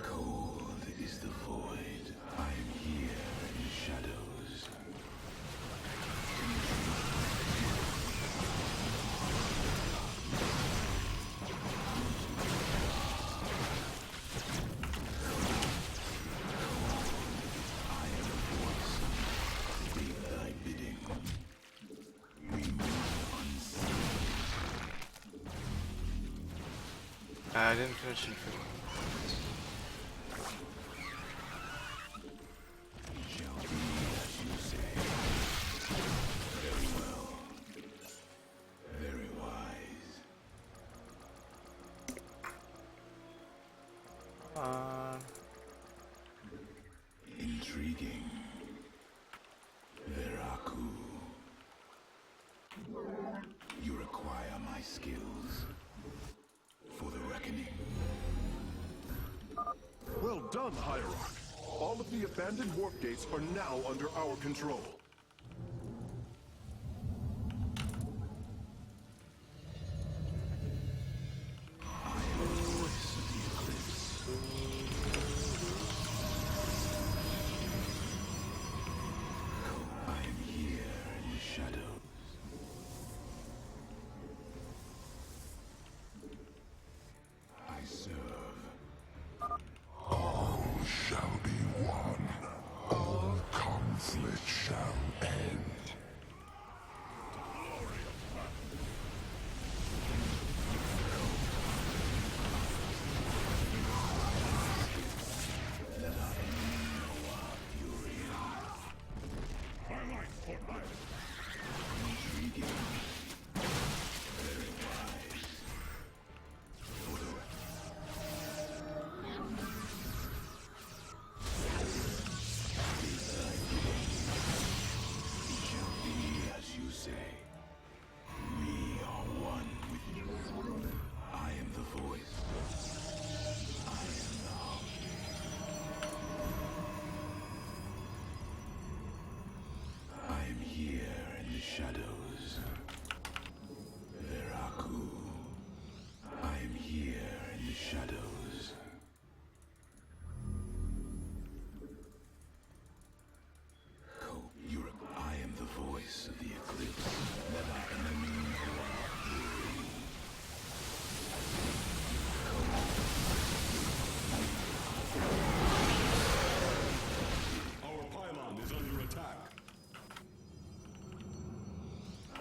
cold is the void. I am here in the shadows. I am the voice. Speak thy bidding. We move unseen. I didn't finish it. Shall be as you say. Very well. Very wise. Come on. Intriguing. Veraku. You require my skills. For the reckoning. Well done, Hierarch. All of the abandoned warp gates are now under our control. I am the voice of the eclipse. I am here in the shadows. I serve. All shall be one. All conflict shall end. Shadows. Veraku. I am here in the shadows. I am the voice of the eclipse. Let our enemy know our fury. Our pylon is under attack.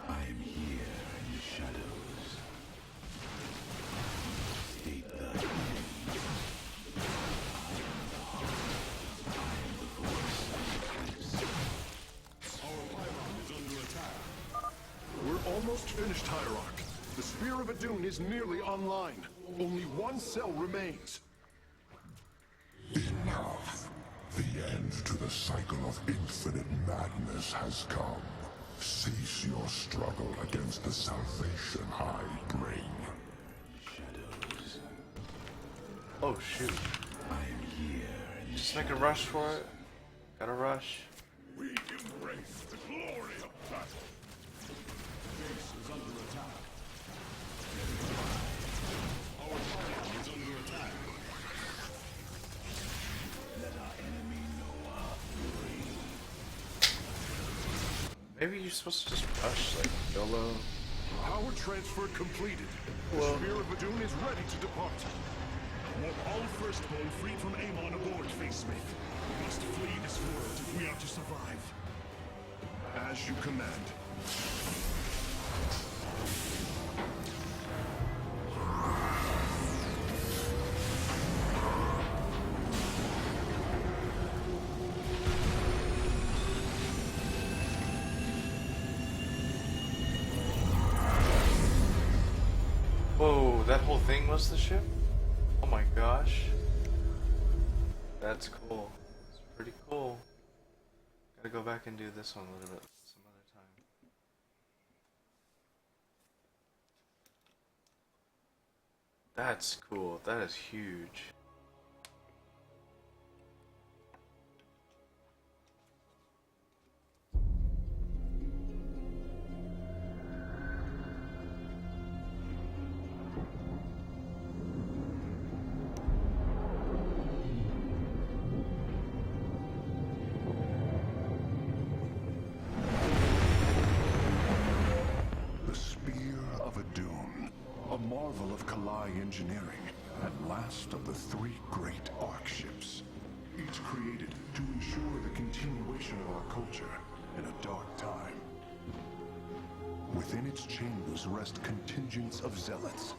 I am here in the shadows. State thy name. I am the voice of the eclipse. Our pylon is under attack. We're almost finished, Hierarch. The Spear of Adun is nearly online. Only one cell remains. Enough. The end end to the cycle of infinite madness has come. Cease your struggle against the salvation I bring. Shadows. Oh shoot. I am here. Just make a rush for it. Gotta rush. We embrace the glory of battle. Base is under attack. Our tower is under attack. Let our enemy know our fury. Maybe you're supposed to just rush, like YOLO. Power transfer completed. Well- The Spear of Adun is ready to depart. Want all Firstborn freed from Amon aboard, Facesmith. We must flee this world if we are to survive. As you command. Whoa, that whole thing was the ship? Oh my gosh. That's cool. It's pretty cool. Gotta go back and do this one a little bit some other time. That's cool. That is huge. The Spear of Adun, a marvel of Kalai engineering, and last of the three great Ark ships. Each created to ensure the continuation of our culture in a dark time. Within its chambers rest contingents of zealots,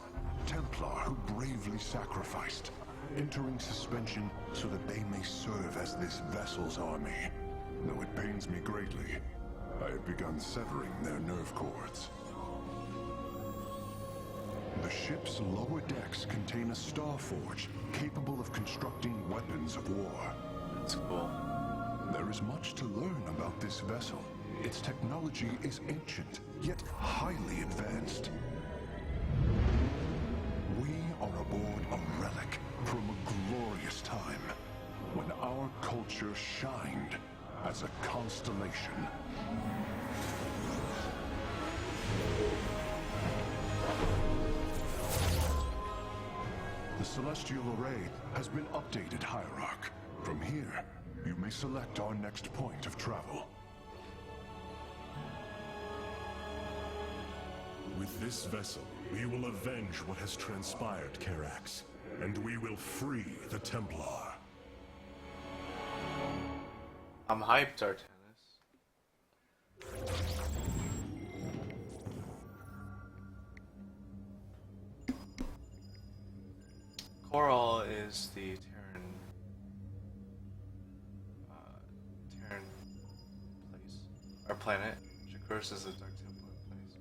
Templar who bravely sacrificed, entering suspension so that they may serve as this vessel's army. Though it pains me greatly, I have begun severing their nerve cords. The ship's lower decks contain a star forge capable of constructing weapons of war. That's cool. There is much to learn about this vessel. Its technology is ancient, yet highly advanced. We are aboard a relic from a glorious time, when our culture shined as a constellation. The Celestial Array has been updated, Hierarch. From here, you may select our next point of travel. With this vessel, we will avenge what has transpired, Karax, and we will free the Templar. I'm hyped, Artanis. Coral is the Terran place. Our planet. Shakuras is the Dark Templar place.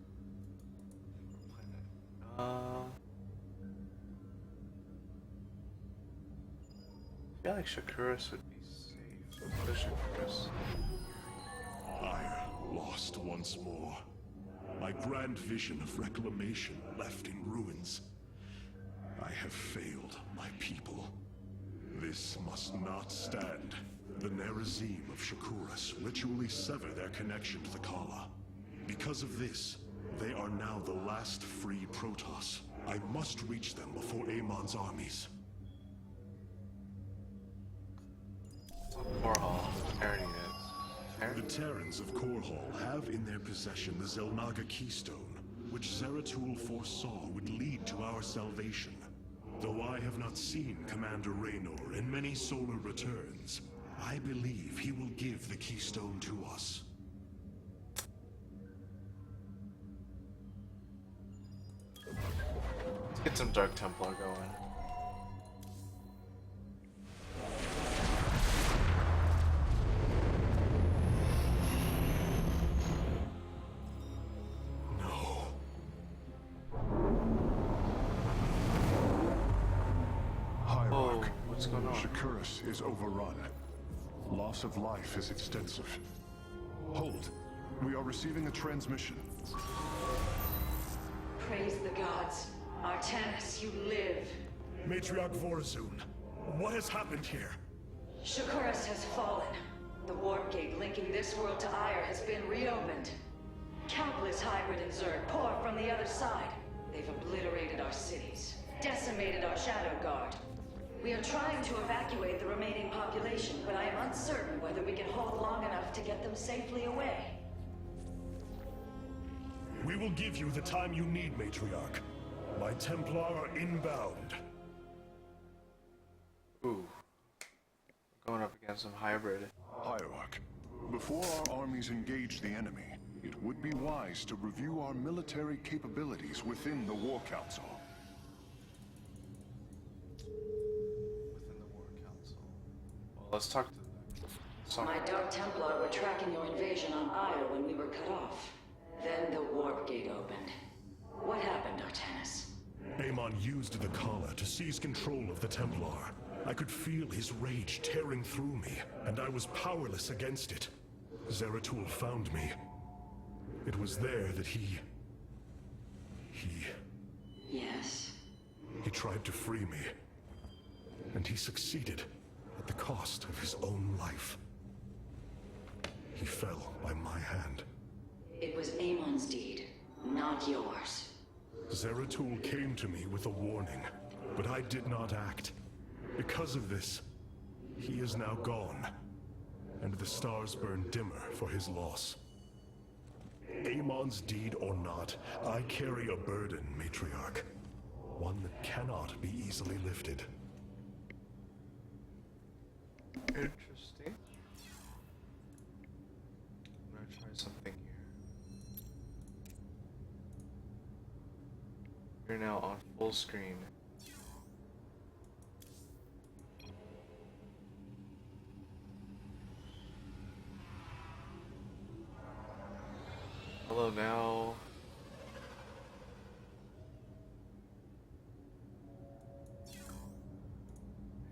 Our planet. I feel like Shakuras would be safe. Let's go Shakuras. Ire lost once more. My grand vision of reclamation left in ruins. I have failed my people. This must not stand. The Nerazim of Shakuras ritually sever their connection to the Kala. Because of this, they are now the last free Protoss. I must reach them before Amon's armies. Korhal, Terran units. The Terrans of Korhal have in their possession the Xel'Naga Keystone, which Zeratul foresaw would lead to our salvation. Though I have not seen Commander Raynor in many solar returns, I believe he will give the Keystone to us. Let's get some Dark Templar going. Hierarch, what's going on? Shakuras is overrun. Loss of life is extensive. Hold. We are receiving a transmission. Praise the gods. Artanis, you live. Matriarch Vorazun, what has happened here? Shakuras has fallen. The warp gate linking this world to Ire has been reopened. Countless hybrid and Zerg pour from the other side. They've obliterated our cities, decimated our Shadow Guard. We are trying to evacuate the remaining population, but I am uncertain whether we can hold long enough to get them safely away. We will give you the time you need, Matriarch. My Templar are inbound. Ooh. We're going up against some hybrid. Hierarch, before our armies engage the enemy, it would be wise to review our military capabilities within the War Council. Within the War Council. Well, let's talk to them. My Dark Templar were tracking your invasion on Ire when we were cut off. Then the warp gate opened. What happened, Artanis? Amon used the Khala to seize control of the Templar. I could feel his rage tearing through me, and I was powerless against it. Zeratul found me. It was there that he... Yes? He tried to free me. And he succeeded at the cost of his own life. He fell by my hand. It was Amon's deed, not yours. Zeratul came to me with a warning, but I did not act. Because of this, he is now gone, and the stars burn dimmer for his loss. Amon's deed or not, I carry a burden, Matriarch. One that cannot be easily lifted. Interesting. I'm gonna try something here. You're now on full screen. Hello now.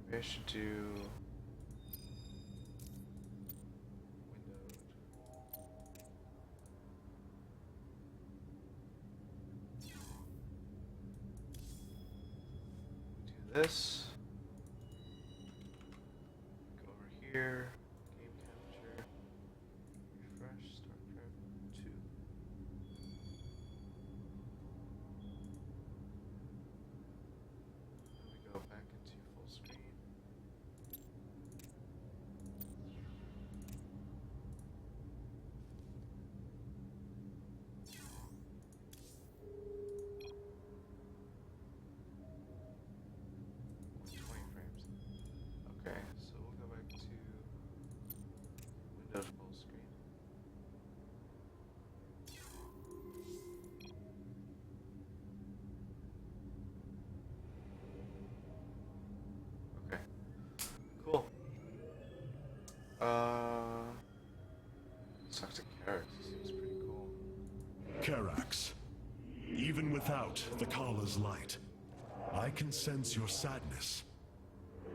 Maybe I should do windowed. Do this. Go over here. Game capture. Refresh. StarCraft 2. Then we go back into full screen. Okay, so we'll go back to Windows full screen. Okay, cool. Let's talk to Karax. He seems pretty cool. Karax, even without the Khala's light, I can sense your sadness.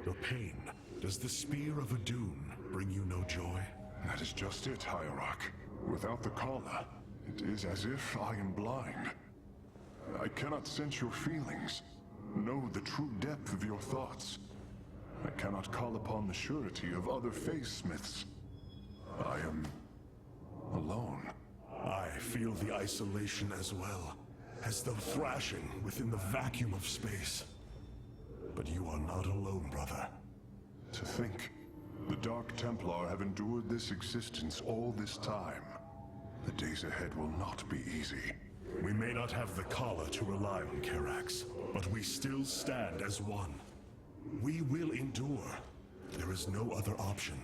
Your pain. Does the Spear of Adun bring you no joy? That is just it, Hierarch. Without the Khala, it is as if I am blind. I cannot sense your feelings, know the true depth of your thoughts. I cannot call upon the surety of other Phase-Smiths. I am alone. I feel the isolation as well, as though thrashing within the vacuum of space. But you are not alone, brother. To think, the Dark Templar have endured this existence all this time. The days ahead will not be easy. We may not have the Khala to rely on, Karax, but we still stand as one. We will endure. There is no other option.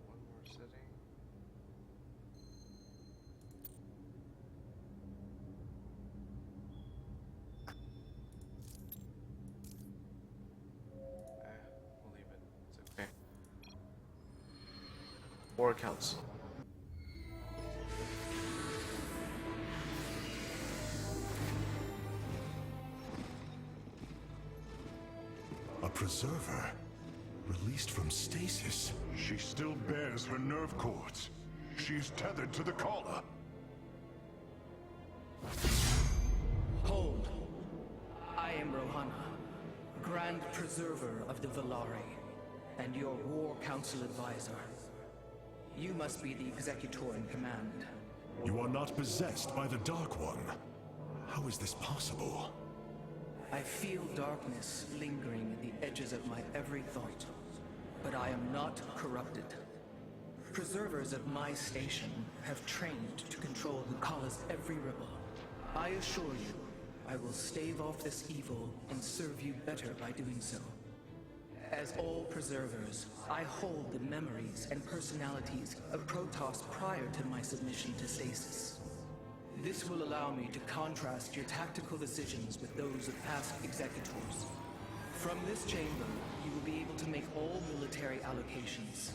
One more setting. We'll leave it. It's okay. War Council. Preserver? Released from stasis? She still bears her nerve cords. She's tethered to the collar. Hold. I am Rohana, Grand Preserver of the Valari, and your War Council advisor. You must be the Executor in command. You are not possessed by the Dark One. How is this possible? I feel darkness lingering at the edges of my every thought, but I am not corrupted. Preservers at my station have trained to control the Kala's every ripple. I assure you, I will stave off this evil and serve you better by doing so. As all Preservers, I hold the memories and personalities of Protoss prior to my submission to stasis. This will allow me to contrast your tactical decisions with those of past Executors. From this chamber, you will be able to make all military allocations.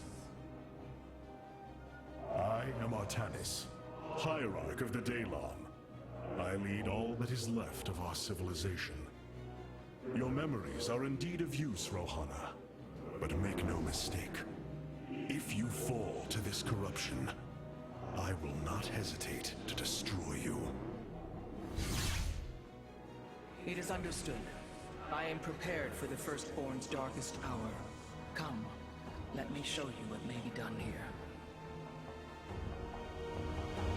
I am Artanis, Hierarch of the Daylon. I lead all that is left of our civilization. Your memories are indeed of use, Rohana. But make no mistake. If you fall to this corruption, I will not hesitate to destroy you. It is understood. I am prepared for the Firstborn's darkest hour. Come, let me show you what may be done here.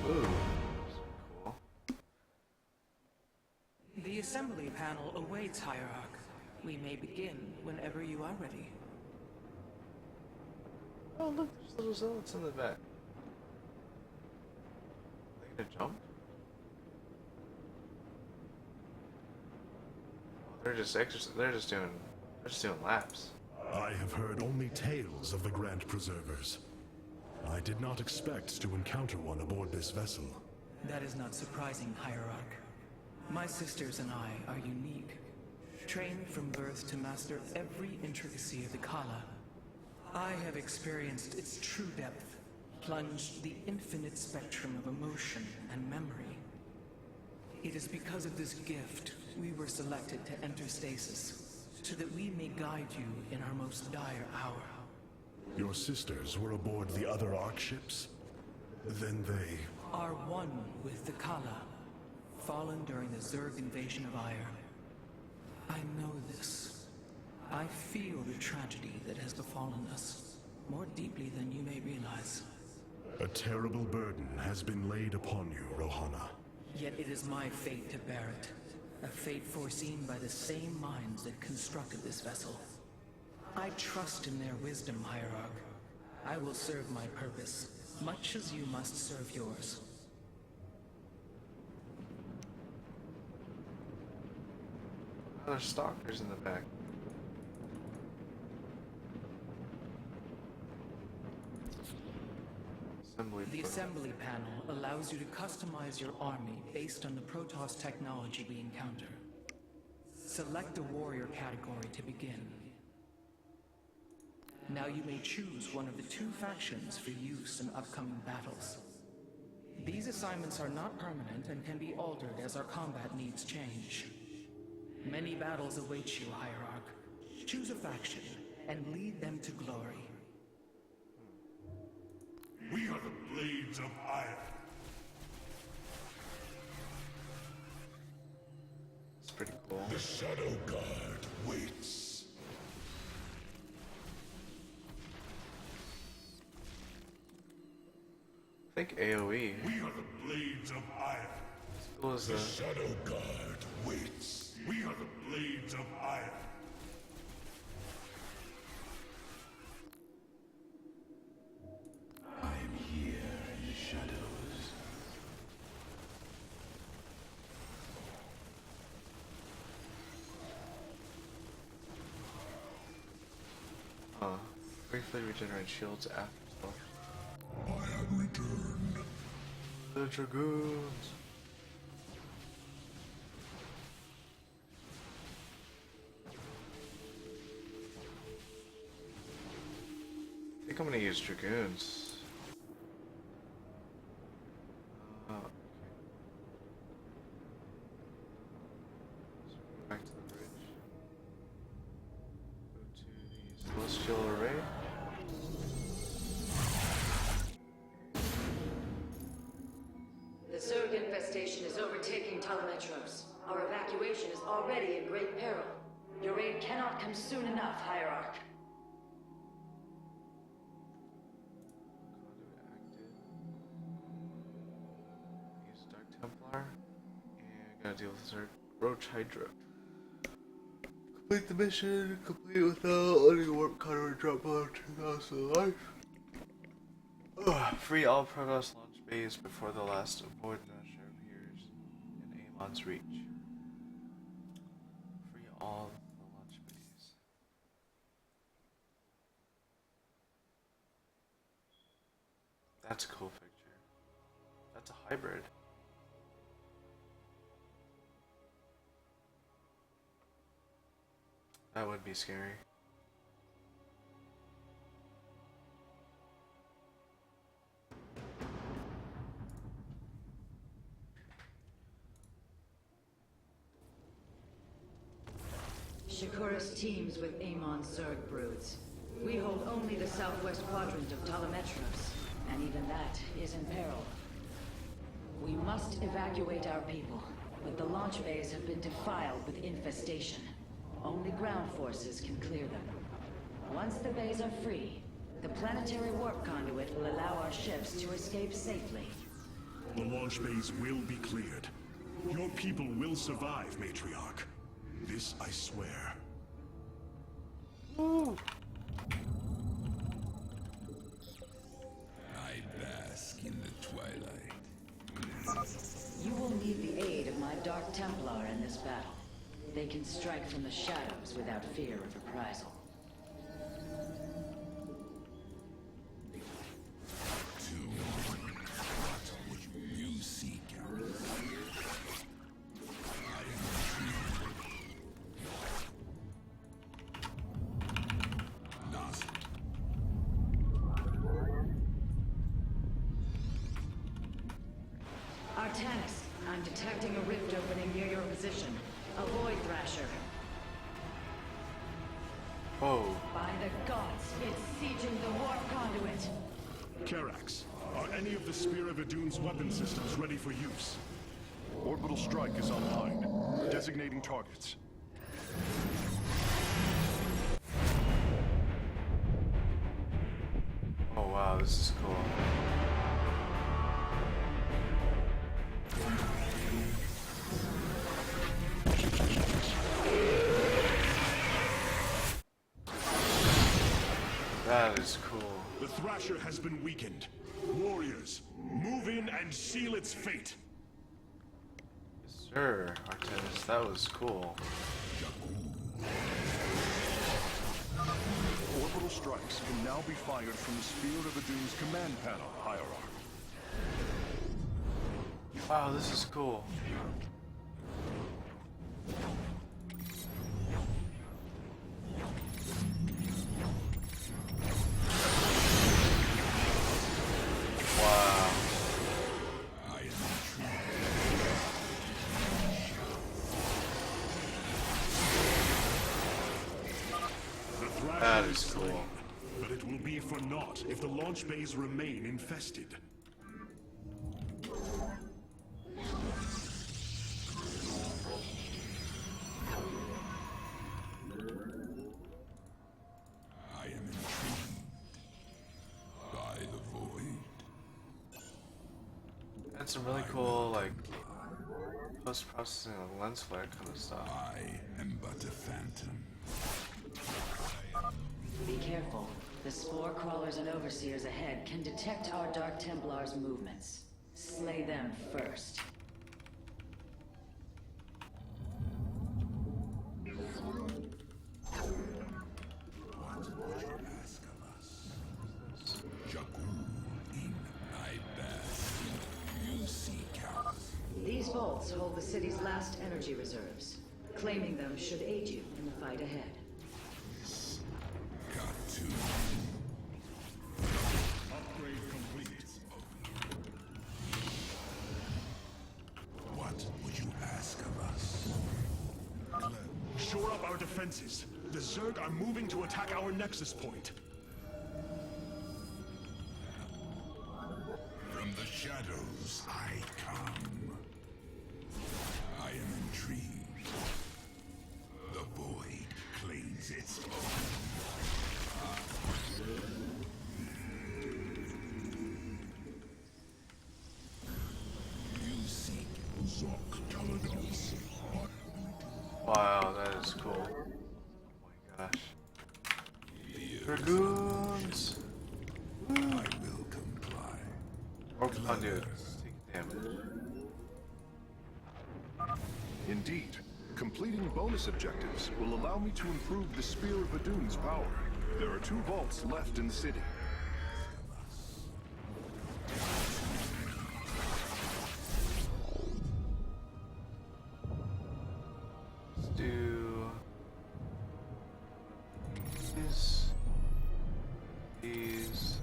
Ooh. Cool. The assembly panel awaits, Hierarch. We may begin whenever you are ready. Oh look, there's little zealots in the back. Are they gonna jump? They're just doing laps. I have heard only tales of the Grand Preservers. I did not expect to encounter one aboard this vessel. That is not surprising, Hierarch. My sisters and I are unique, trained from birth to master every intricacy of the Kala. I have experienced its true depth, plunged the infinite spectrum of emotion and memory. It is because of this gift we were selected to enter stasis, so that we may guide you in our most dire hour. Your sisters were aboard the other Ark ships? Then they... are one with the Kala, fallen during the Zerg invasion of Aiur. I know this. I feel the tragedy that has befallen us, more deeply than you may realize. A terrible burden has been laid upon you, Rohana. Yet it is my fate to bear it. A fate foreseen by the same minds that constructed this vessel. I trust in their wisdom, Hierarch. I will serve my purpose, much as you must serve yours. There's stalkers in the back. The assembly panel allows you to customize your army based on the Protoss technology we encounter. Select a warrior category to begin. Now you may choose one of the two factions for use in upcoming battles. These assignments are not permanent and can be altered as our combat needs change. Many battles await you, Hierarch. Choose a faction and lead them to glory. We are the Blades of Aiur. It's pretty cool. The Shadow Guard waits. I think AoE. We are the Blades of Aiur. As cool as the Shadow Guard waits. We are the Blades of Aiur. I am here in the shadows. Briefly regenerate shields after stealth. I have returned. The Dragoons. I think I'm gonna use Dragoons. Okay. So go back to the bridge. Go to Zerg infestation is overtaking Telemetros. Our evacuation is already in great peril. Your aid cannot come soon enough, Hierarch. Use Dark Templar. And gotta deal with Zerg Roach Hydra. Complete the mission. Complete without letting a warp conduit drop below 2,000 life. Free all Protoss launch bays before the last Void Thrasher appears in Amon's reach. Free all the launch bays. That's a cool picture. That's a hybrid. That would be scary. Shakuras teams with Amon's Zerg broods. We hold only the southwest quadrant of Telemetros, and even that is in peril. We must evacuate our people, but the launch bays have been defiled with infestation. Only ground forces can clear them. Once the bays are free, the planetary warp conduit will allow our ships to escape safely. The launch bays will be cleared. Your people will survive, Matriarch. This I swear. I bask in the twilight. You will need the aid of my Dark Templar in this battle. They can strike from the shadows without fear of reprisal. What would you seek out? Artanis, I'm detecting a rift opening near your position. A Void Thrasher. Whoa. By the gods, it's sieging the warp conduit. Karax, are any of the Spear of Idun's weapon systems ready for use? Orbital strike is online. Designating targets. Oh wow, this is cool. That is cool. The Thrasher has been weakened. Warriors, move in and seal its fate. Yes, sir, Artemis, that was cool. Orbital strikes can now be fired from the Spear of Idun's command panel, Hierarch. Wow, this is cool. Wow. The Thrasher That is is slain, cool. but it will be for naught if the launch bays remain infested. I am intrigued by the void. And some really cool, like, post-processing of lens flare kind of stuff. I am but a phantom. Be careful. The spore crawlers and overseers ahead can detect our Dark Templars' movements. Slay them first. What would you ask of us? Jakku, in I bask, you seek out. These vaults hold the city's last energy reserves. Claiming them should aid you in the fight ahead. Got to. Upgrade complete. What would you ask of us? Shore up our defenses. The Zerg are moving to attack our nexus point. From the shadows I come. Dragoons! I will comply. More conduits. Take damage. Indeed, completing bonus objectives will allow me to improve the Spear of Adun's power. There are 2 vaults left in the city. Let's do these.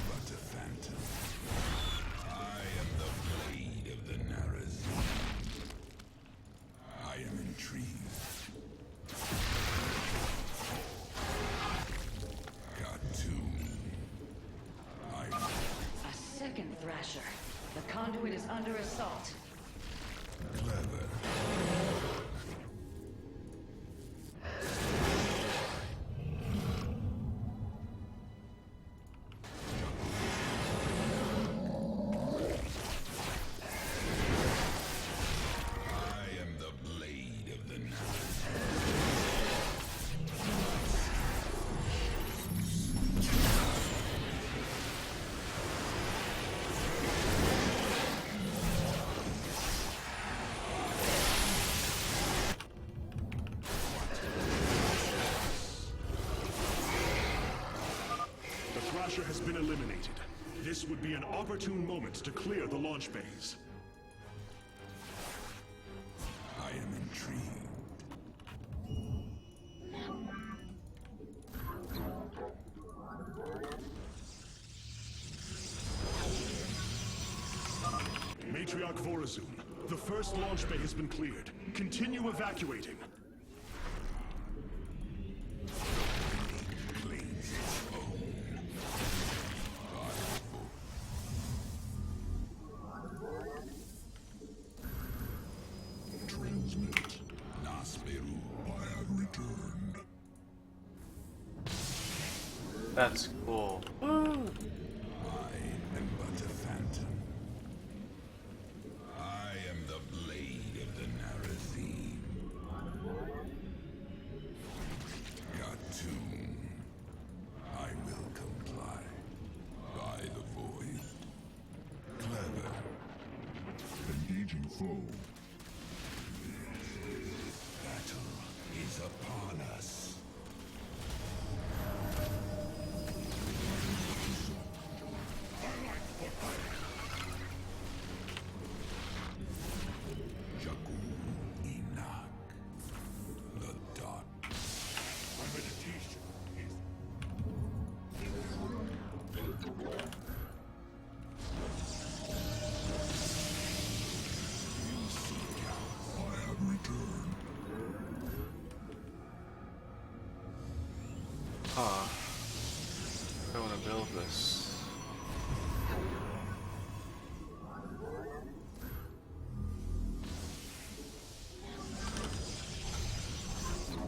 But a phantom. I am the blade of the Narazim. I am intrigued. Khatun. A second Thrasher. The conduit is under assault. Clever. I am the blade of the The Thrasher has been eliminated. This would be an opportune moment to clear the launch bays. I am intrigued. Matriarch Vorazun, the first launch bay has been cleared. Continue evacuating. Claims its own. Transmit. Nasperu. I have returned. That's cool. I am but a phantom. I am the blade of the Narazim. Khatun. I will comply. By the void. Clever. Engaging foe. Battle is upon us. Jakku Inak. The dot. My meditation is. You seek out. I have returned. Huh. I want to build this. So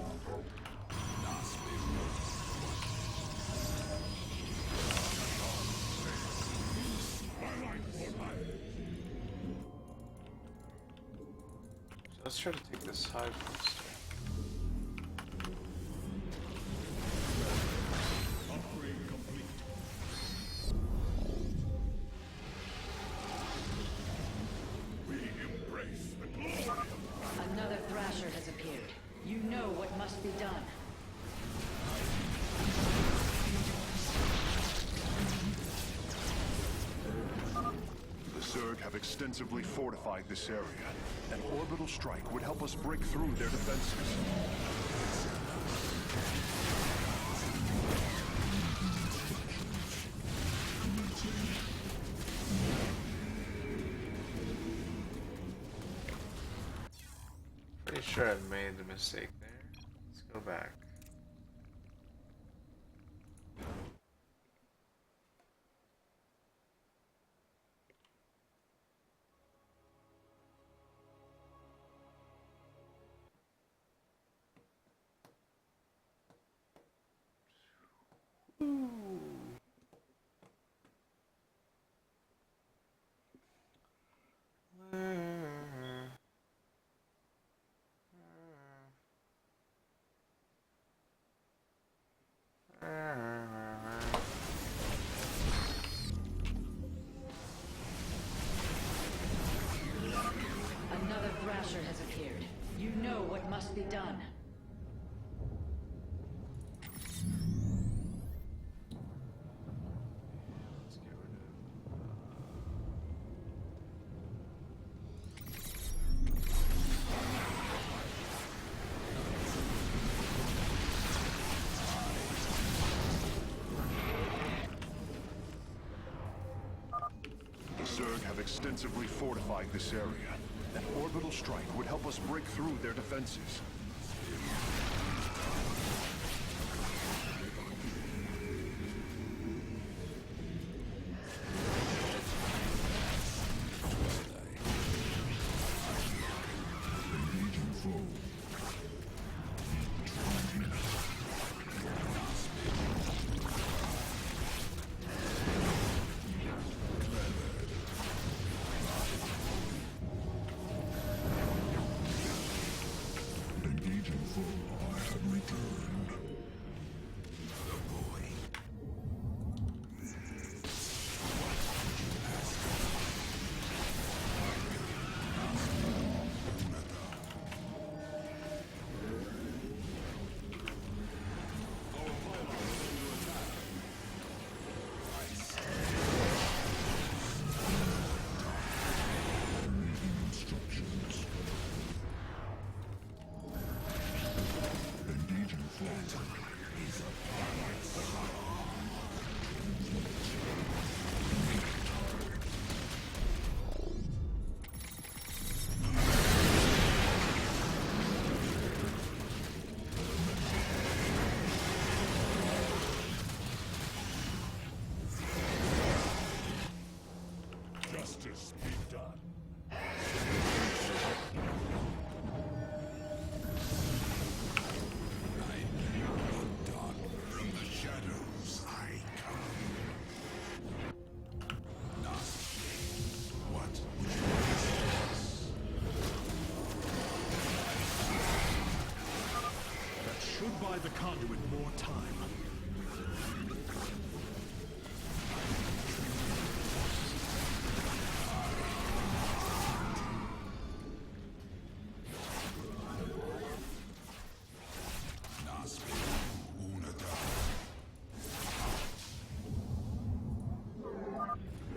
let's try to take this side first. Upgrade complete. We embrace the glory. Another Thrasher has appeared. You know what must be done. The Zerg have extensively fortified this area. An orbital strike would help us break through their defenses. Pretty sure I made the mistake there. Let's go back. Another Thrasher has appeared. You know what must be done. Let's get rid of. The Zerg have extensively fortified this area. An orbital strike would help us break through their defenses. Justice be done. From the shadows I come. What would you That should buy the conduit more time.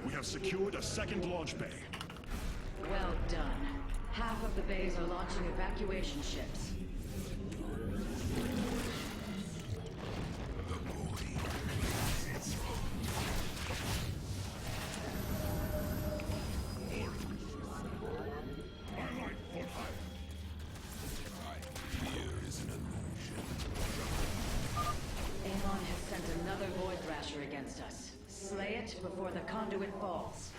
We have secured a second launch bay. Well done. Half of the bays are launching evacuation ships. Amon has sent another Void Thrasher against us. Slay it before the conduit falls.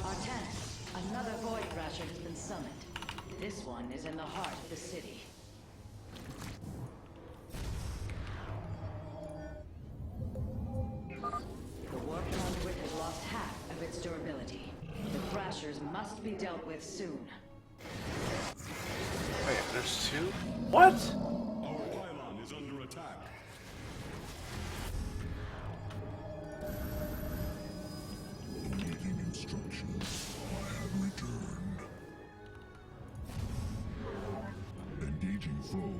Artanis, another Void Thrasher has been summoned. This one is in the heart of the city. The warp conduit has lost half of its durability. The Thrashers must be dealt with soon. Wait, there's two? What? Our pylon is under attack. Awaiting instructions. I have returned. Engaging foe.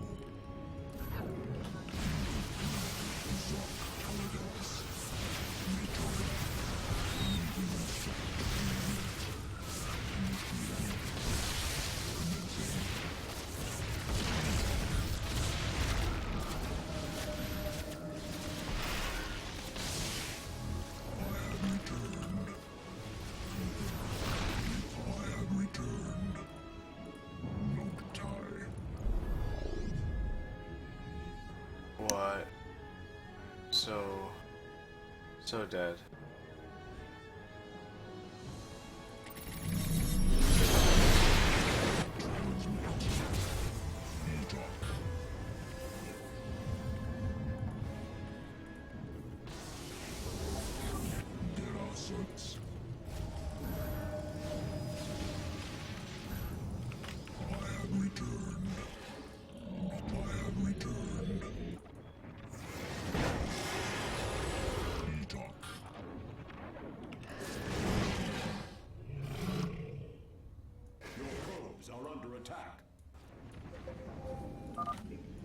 What? So dead.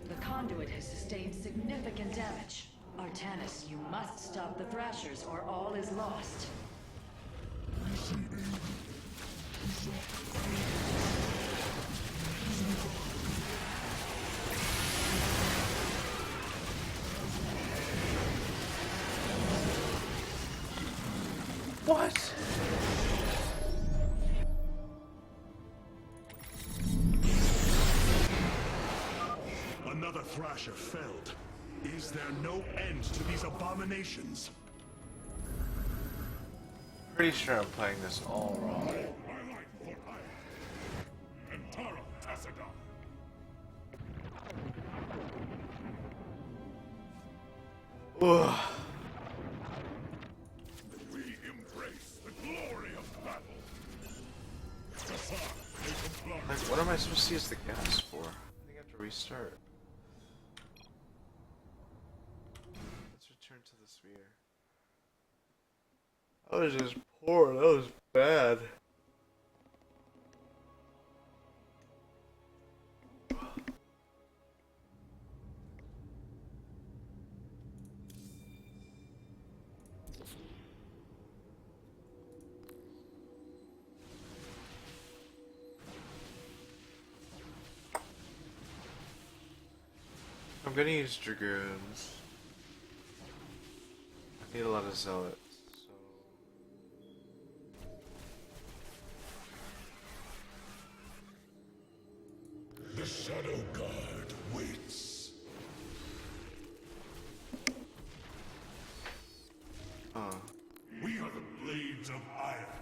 The conduit has sustained significant damage. Artanis, you must stop the Thrashers or all is lost. What? Another Thrasher felled. Is there no end to these abominations? Pretty sure I'm playing this all wrong. Ugh. We embrace the glory of battle. Like, what am I supposed to use the gas for? I think I have to restart. Let's return to the sphere. That was just poor. That was bad. I'm gonna use Dragoons. I need a lot of Zealots, so... The Shadow Guard waits. We are the Blades of Iron.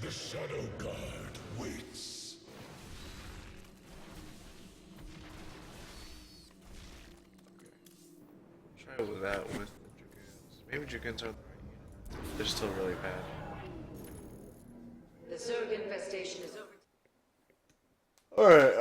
The Shadow Guard waits. Try with that with the Dragoons. Maybe Dragoons aren't the right unit. They're still really bad. The Zerg infestation is over. Alright.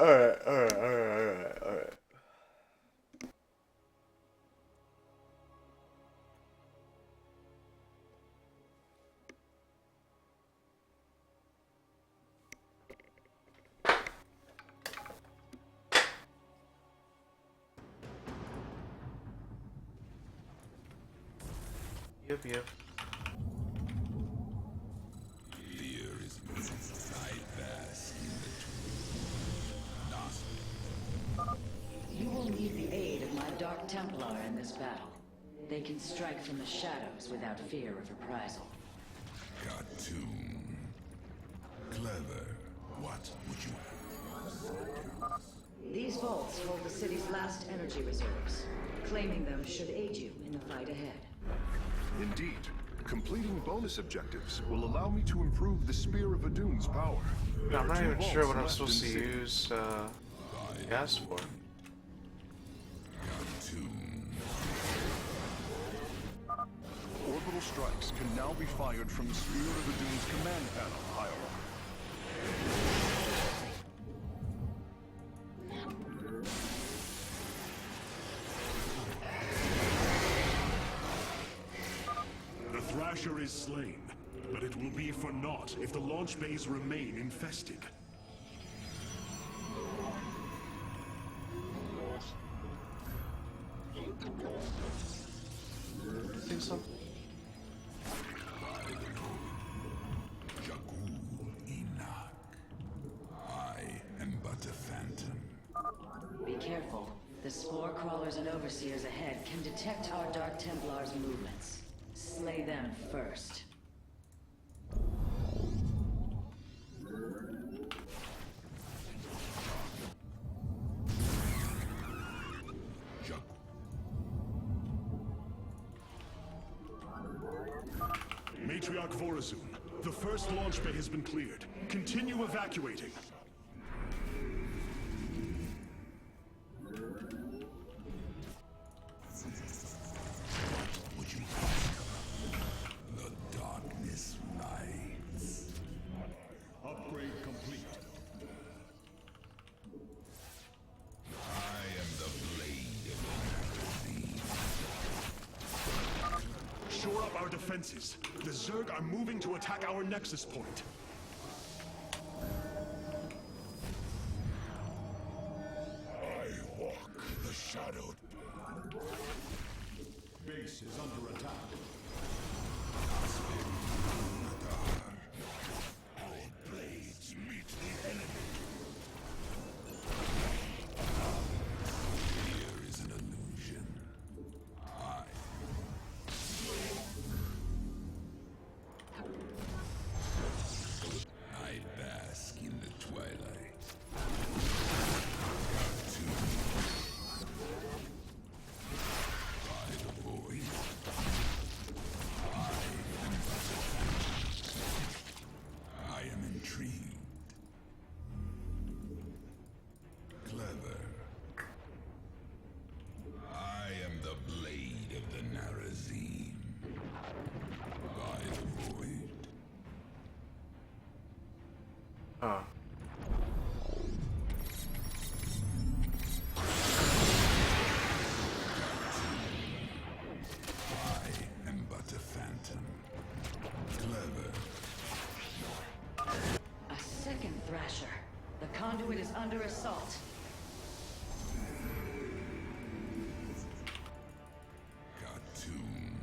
Yep, yep. Fear is I bask in the You will need the aid of my Dark Templar in this battle. They can strike from the shadows without fear of reprisal. Cartoon. Clever. What would you have? These vaults hold the city's last energy reserves. Claiming them should aid you in the fight ahead. Indeed. Completing bonus objectives will allow me to improve the Spear of Adune's power. I'm not even sure what I'm left supposed to in the city. use gas for. Orbital strikes can now be fired from the Spear of Adune's command panel, Hierarch. The Thrasher is slain, but it will be for naught if the launch bays remain infested. Think so? I am but a phantom. Be careful. The spore crawlers and overseers ahead can detect our Dark Templar's movements. Slay them first. Matriarch Vorazun, the first launch bay has been cleared. Continue evacuating. Would you ask? The darkness rides. Upgrade complete. I am the blade of the magazine. Shore up our defenses. The Zerg are moving to attack our nexus point. I walk the shadow. Base is under attack. All blades meet the enemy. Fear is an illusion. I bask in the twilight. By the void. I am intrigued. Clever. I am the blade of the Narazim. By the void. Huh. I am but a phantom. Clever. A second Thrasher. The conduit is under assault. Cartoon.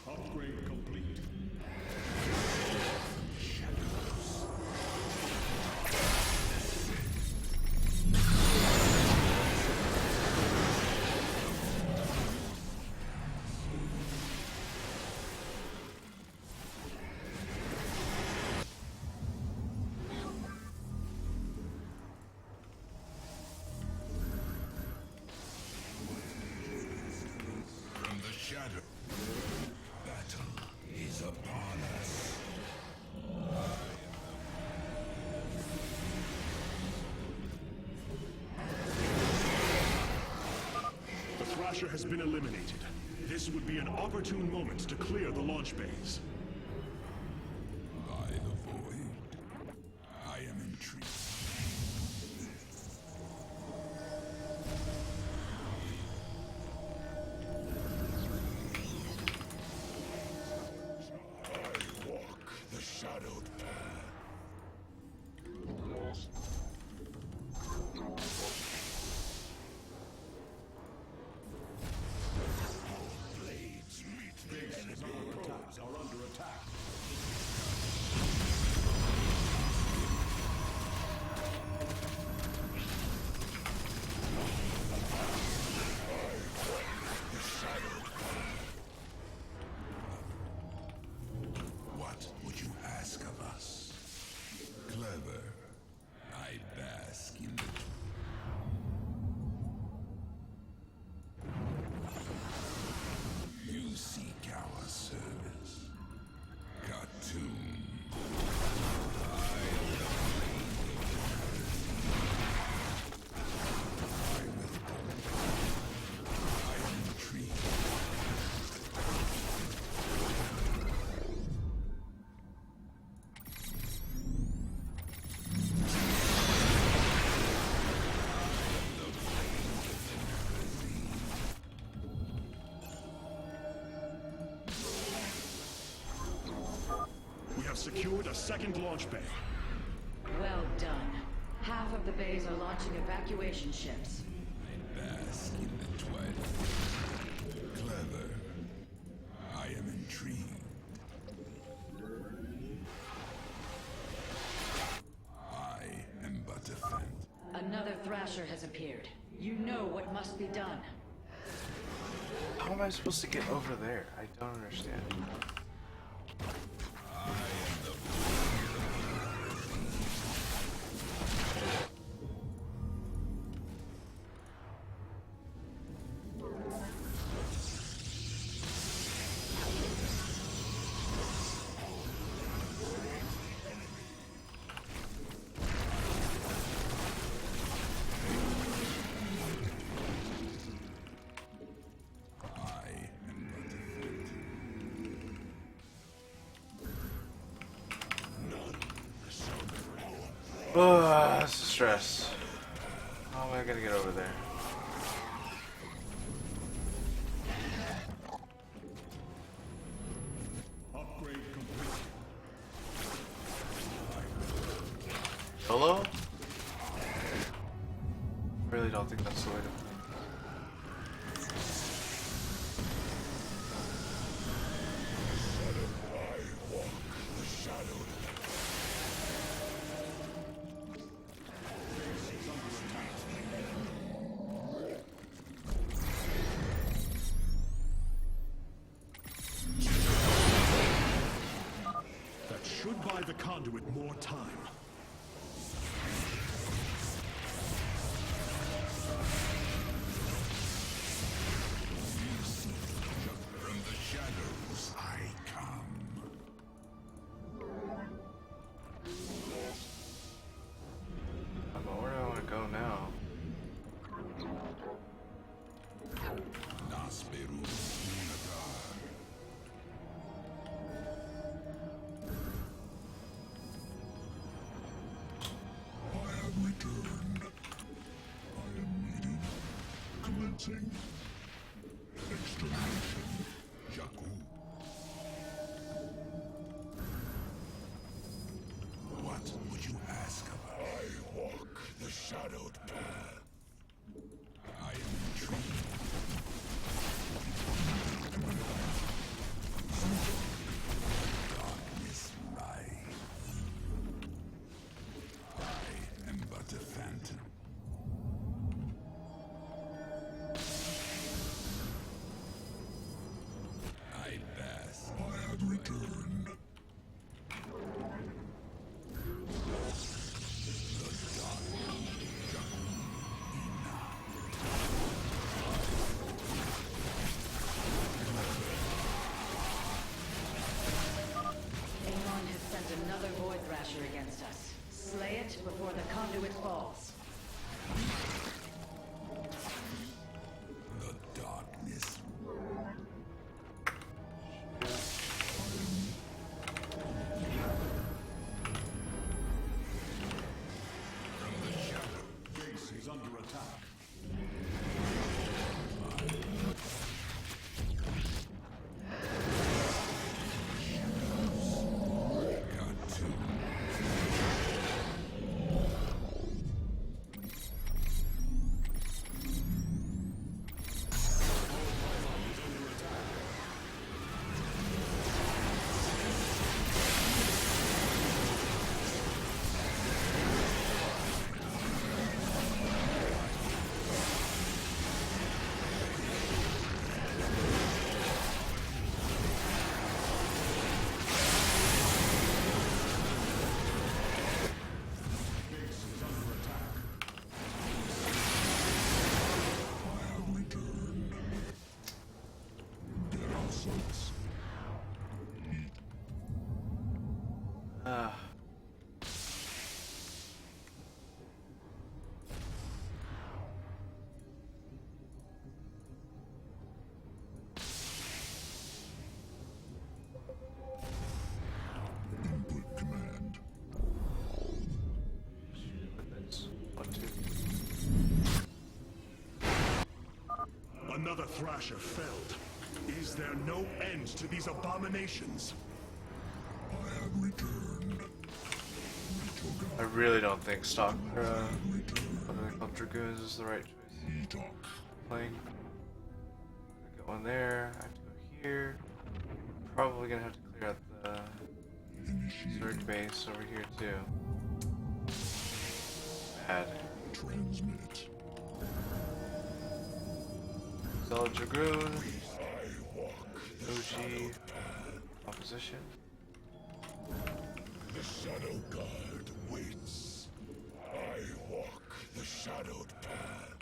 Upgrade complete. From the shadow. Battle is upon us. The Thrasher has been eliminated. This would be an opportune moment to clear the launch bays. By the void. I am intrigued. have secured a second launch bay. Well done. Half of the bays are launching evacuation ships. I bask in the twilight. Clever. I am intrigued. I am but a phantom. Another Thrasher has appeared. You know what must be done. How am I supposed to get over there? I don't understand. Oh, this is stress. How am I gonna get over there? Upgrade complete. Hello? Really don't think that's the way to play. That should buy the conduit more time. From the shadows I come. But where do I want to go now? Nasperu Unagar. I have returned. I am meeting. Commencing. Extermination. Jakku. What would you ask of us? I walk the shadowed path. I am intrigued. Darkness rise. I am but a phantom. I bask. I have returned. The dark Amon has sent another Void Thrasher against us. Slay it before the conduit falls. The darkness. Base is under attack. Got to. Another Thrasher felled. Is there no end to these abominations? I have I really don't think stock what are they called, Dragoons is the right choice. Playing. Go in there. I have to go here. Probably gonna have to clear out the Zerg base over here too. Bad. Transmit. Solid Dragoon. OG. Opposition. The Shadow Guard waits. I walk the shadowed path.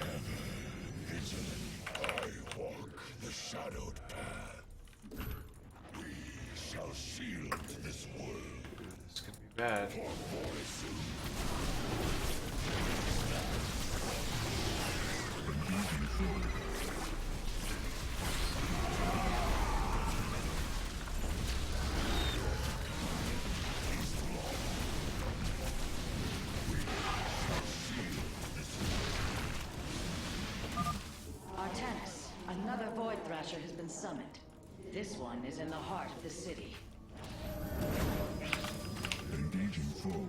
Ever vigilant, I walk the shadowed path. We shall shield this world. This could be bad. Artanis, another Void Thrasher has been summoned. This one is in the heart of the city. Engaging foe.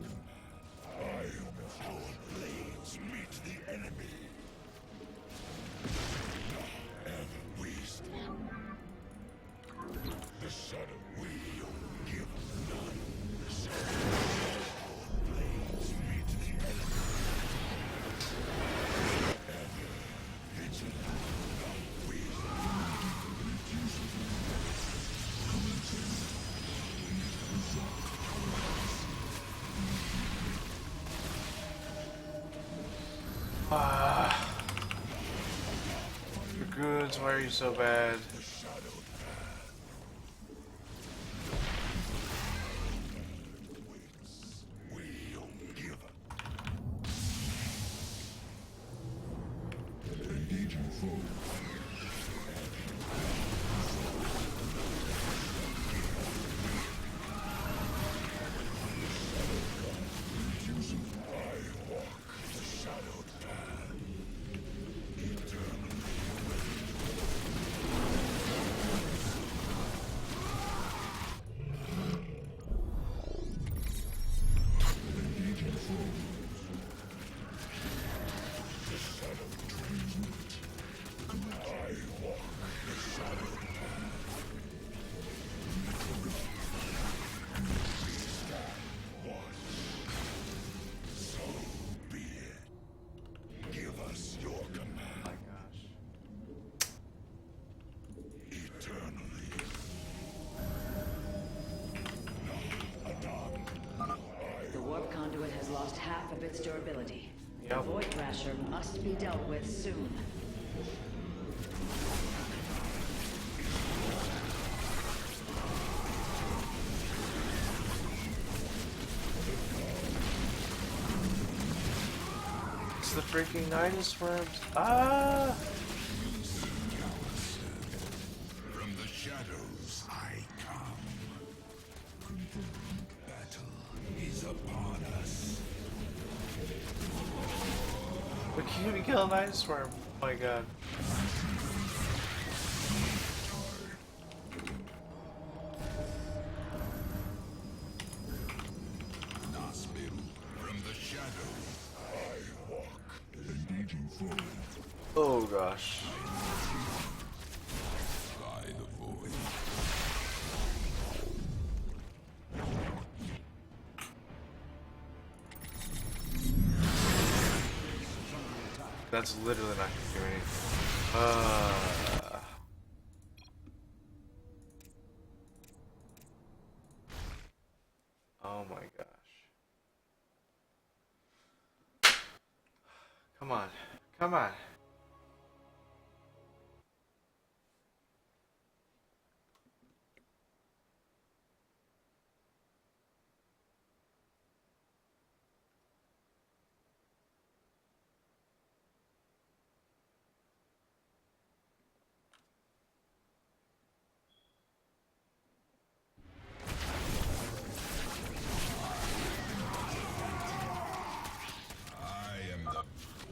Our blades meet the enemy. Ever waste. The shadow will give none. Our blades meet the enemy. Ever vigilant. Dragoons, why are you so bad? Engaging foe. Lost half of its durability. Yep. The Void Thrasher must be dealt with soon. It's the freaking Nidus worms. Ah! From the shadows I come. Battle is upon us. We can't even kill a Nidus worm. Oh my god. From the shadows I walk. Engaging foe. Oh gosh. By the void. That's literally not gonna do anything. Oh my gosh. Come on. Come on.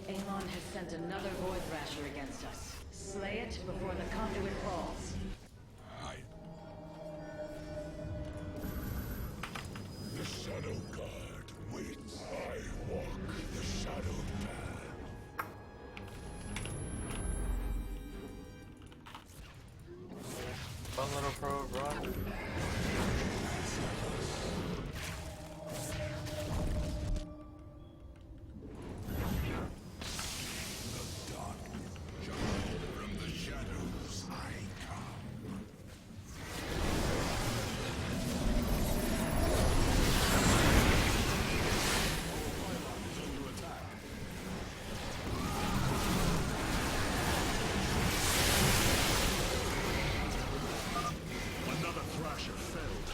Amon has sent another Slay it before the conduit falls. The Shadow Guard waits. I walk the shadowed path. Fun little probe, run. From the shadows I come. Another Thrasher felled.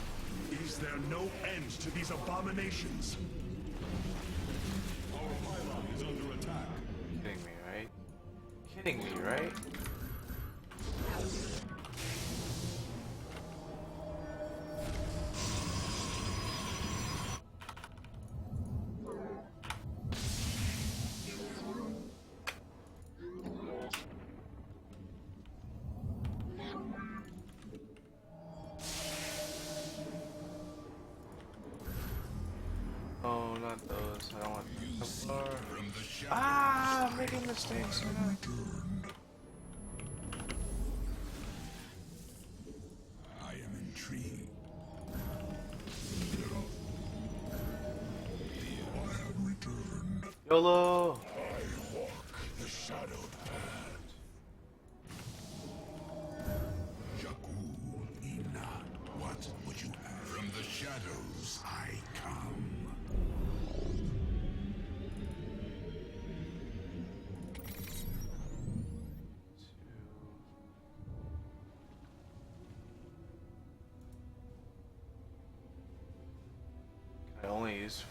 Is there no end to these abominations? Our pylon is under attack. Kidding me, right? Kidding me, right? Oh, not those. I don't want the Templar. Ah, I'm making mistakes. I am intrigued. I have returned. YOLO! I walk the shadowed path. Jakku Ina, what would you have? From the shadows I come. Can I only use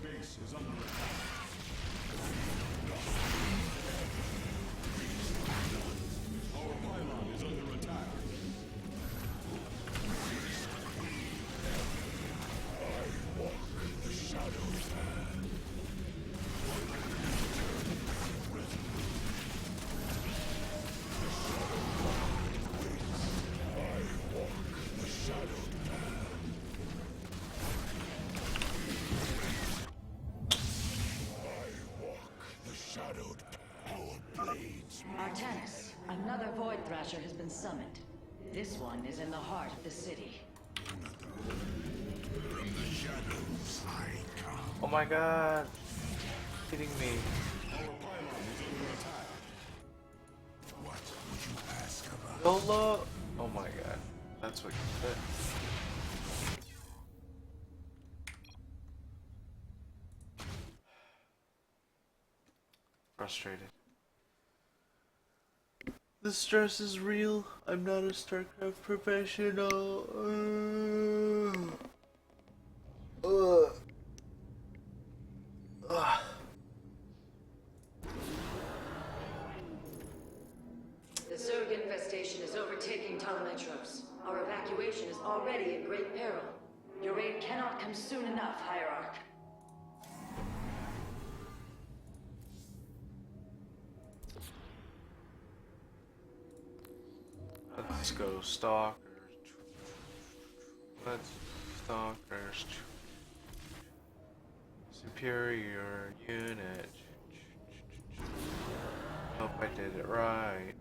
Base is under attack. Our pylon is under attack. I walk the shadowed path. I walk the shadowed path. I walk the shadowed path. Our blades. Artanis, another Void Thrasher has been summoned. This one is in the heart of the city. From the shadows I come. Oh my god. Kidding me. Our pylon is under attack. What would you ask about? YOLO! Oh my god. That's what you said. Frustrated. The stress is real. I'm not a StarCraft professional. The Zerg infestation is overtaking Telemetros. Our evacuation is already in great peril. Your aid cannot come soon enough, Hierarch. Let's go, Stalkers. Let's Stalkers. Superior unit. Hope I did it right.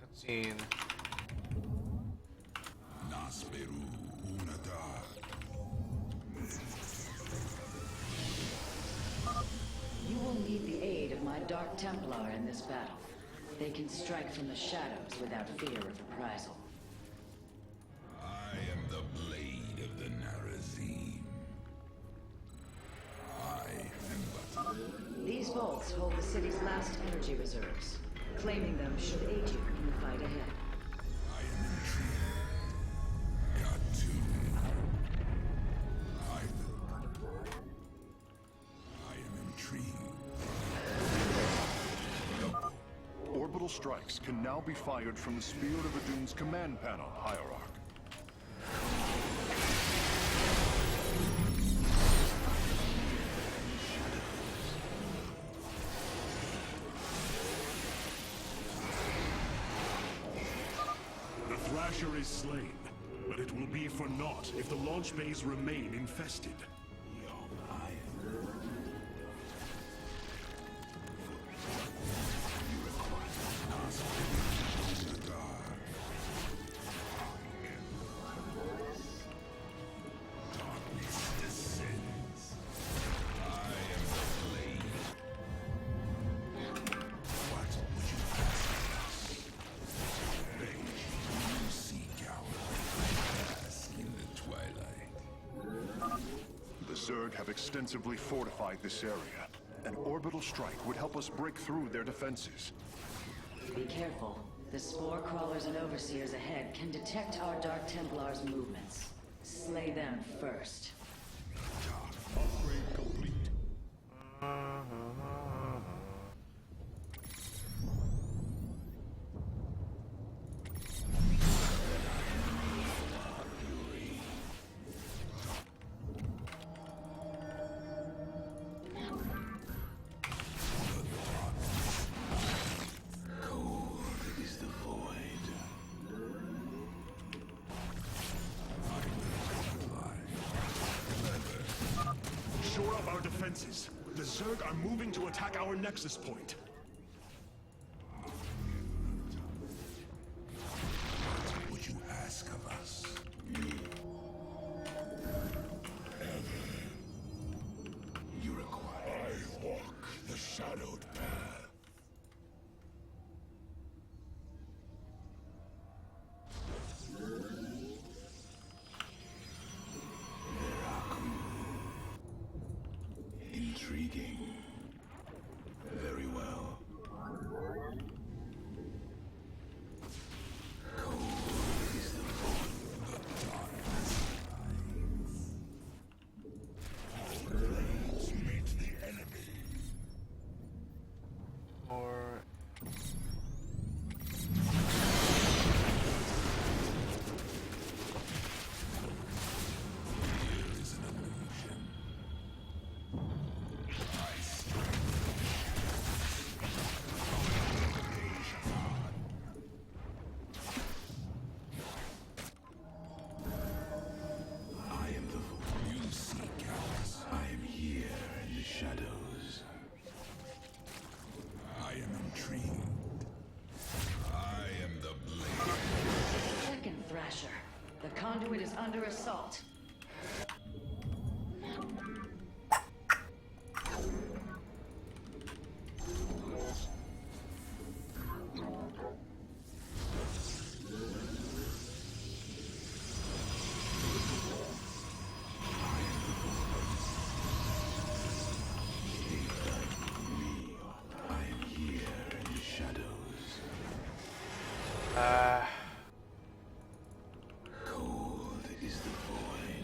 Cutscene. Nasperu Unadar. You will need the aid of my Dark Templar in this battle. They can strike from the shadows without fear of reprisal. I am the blade of the Narazim. I am but... These vaults hold the city's last energy reserves. Claiming them should aid you in the fight ahead. I am intrigued. I am intrigued. Orbital strikes can now be fired from the Spear of Adune's command panel, Hierarch. The Thrasher is slain, but it will be for naught if the launch bays remain infested. Zerg have extensively fortified this area. An orbital strike would help us break through their defenses. Be careful. The spore crawlers and overseers ahead can detect our Dark Templars' movements. Slay them first. Upgrade complete. Shore up our defenses. The Zerg are moving to attack our nexus point. What would you ask of us? You require... I walk the shadowed path. Intriguing. Very well. Cold is the void, the darkness hides. Blades meet the enemy. Or... Here is an illusion. I am the void. You seek us. I am here in the shadows. I am intrigued. I am the blade. Second Thrasher. The conduit is under assault. I am here in the shadows. Cold is the void.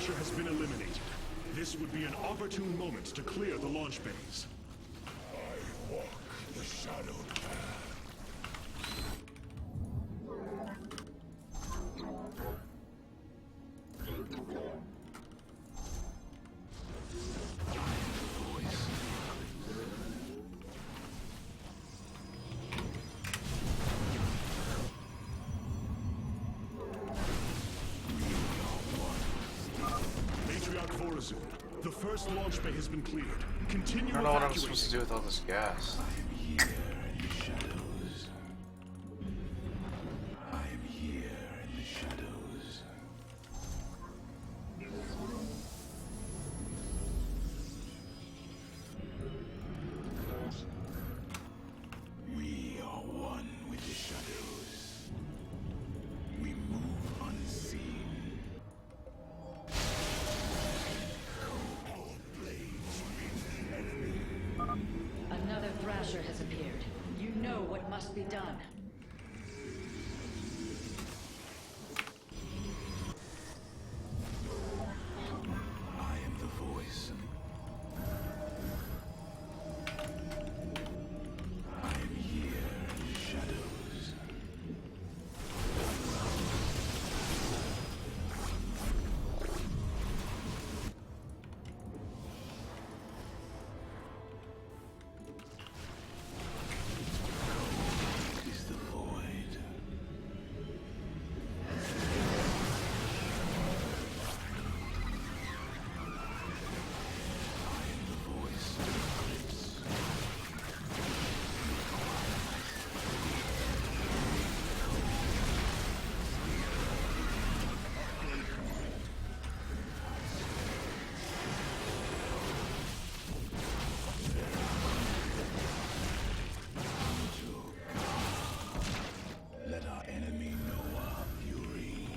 Thrasher has been eliminated. This would be an opportune moment to clear the launch bays. I walk the shadowed path. The first launch bay has been cleared. Continue I don't know what I'm evacuating. supposed to do with all this gas. I am here in the shadows. I am here in the shadows. We are one with the shadows. We move unseen. Another Thrasher has appeared. You know what must be done. I am the voice. I am here in the shadows. Is the void. I am the voice of eclipse. Let our enemy know our fury.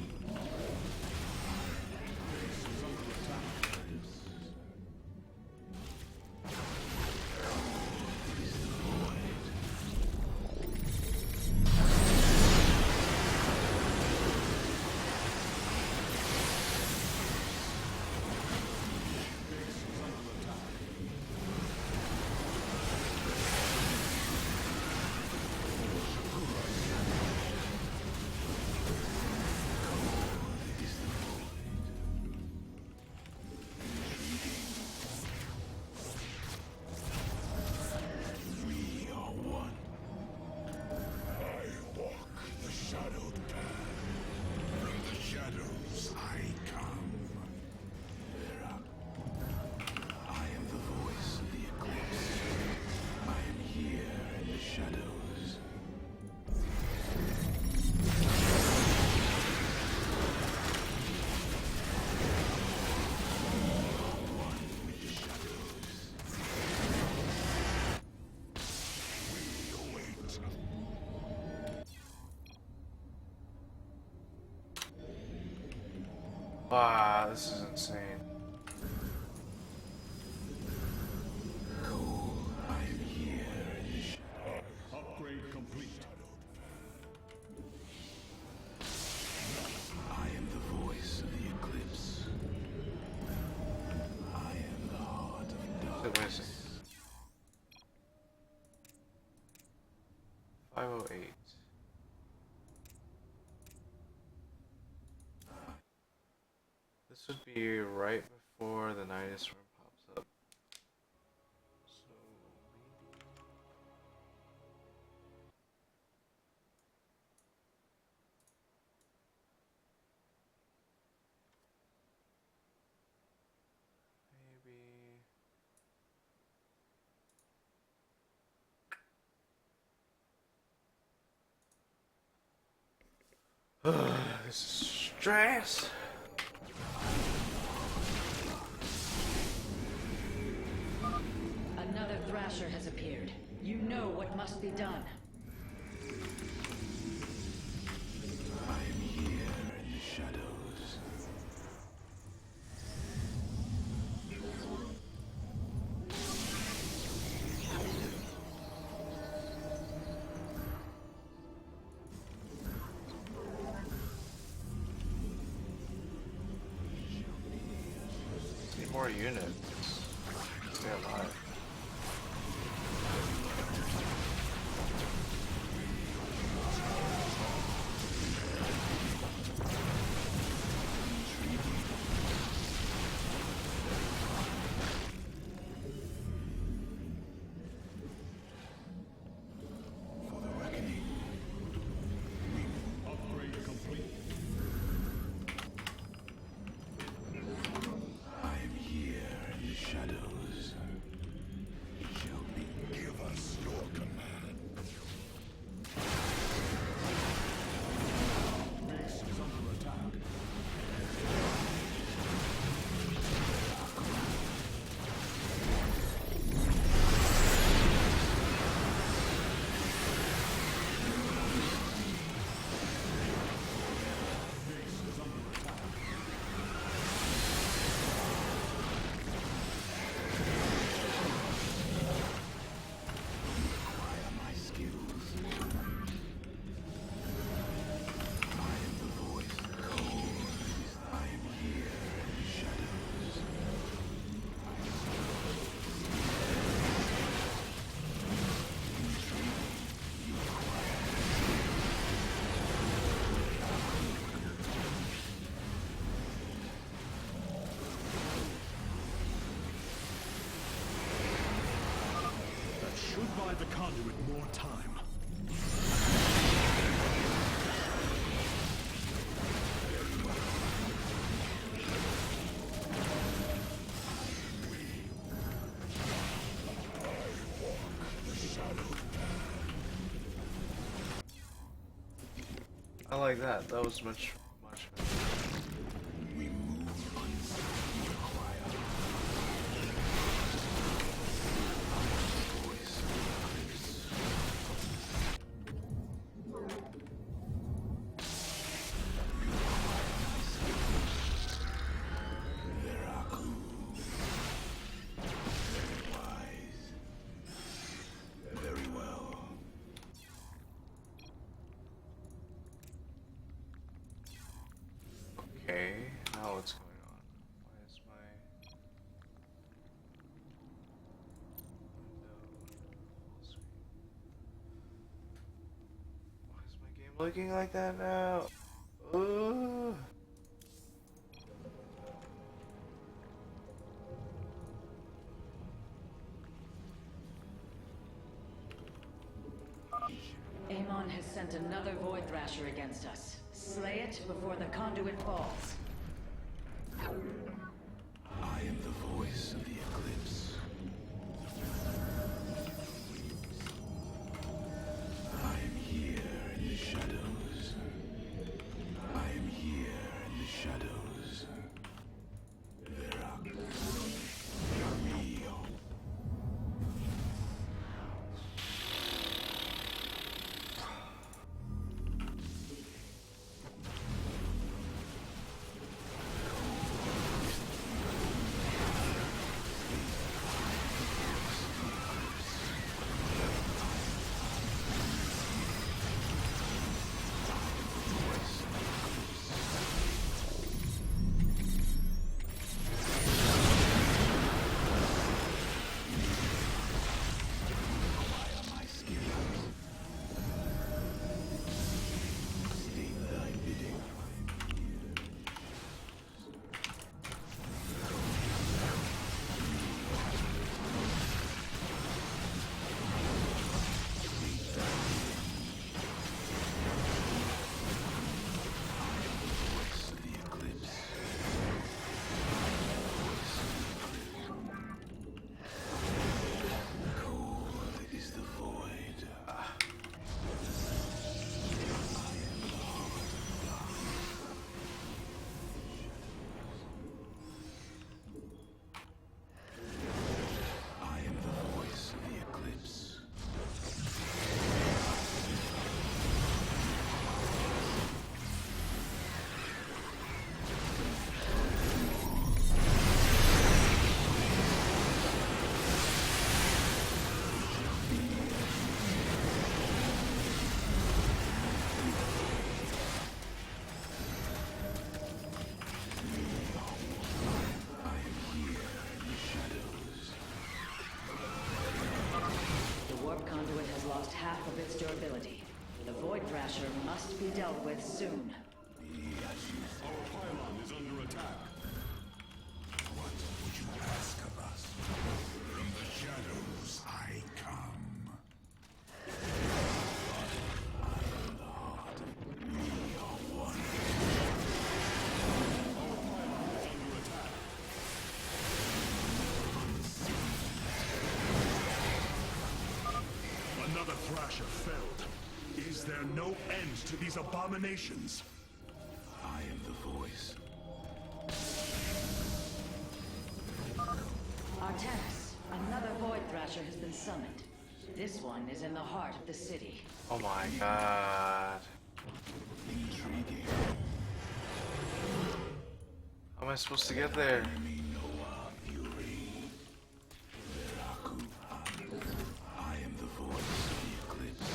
We are one. I walk the shadowed path. From the shadows I come. I am the voice of the eclipse. I am here in the shadows. One with the shadows. We await. Wow, this is insane. I am here in the shadows. Upgrade complete. I am the voice of the eclipse. I am the heart of Wait a darkness. second. 508. This would be right before the Nidus room pops up. So maybe this is stress. Another Thrasher has appeared. You know what must be done. I am here in the shadows. more units. Stay alive. Should buy the conduit more time. I like that. That was much better. Okay, now what's going on? Why is my Why is my game looking like that now? Ooh. Amon has sent another Void Thrasher against us. Slay it before the conduit falls. I am the voice of the Eclipse. I am here in the shadows. I am here in the shadows. Veraku. Rio. Thrasher must be dealt with soon. Our pylon is under attack. What would you ask of us? From the shadows I come. I am the heart. We are one. Our pylon is under attack. Another Thrasher felled. Is there no end to these abominations? I am the voice. Artanis, another Void Thrasher has been summoned. This one is in the heart of the city. Oh my god. Intriguing. How am I supposed to get there? Enemy Noah Fury. Veraku. I am the voice of the eclipse.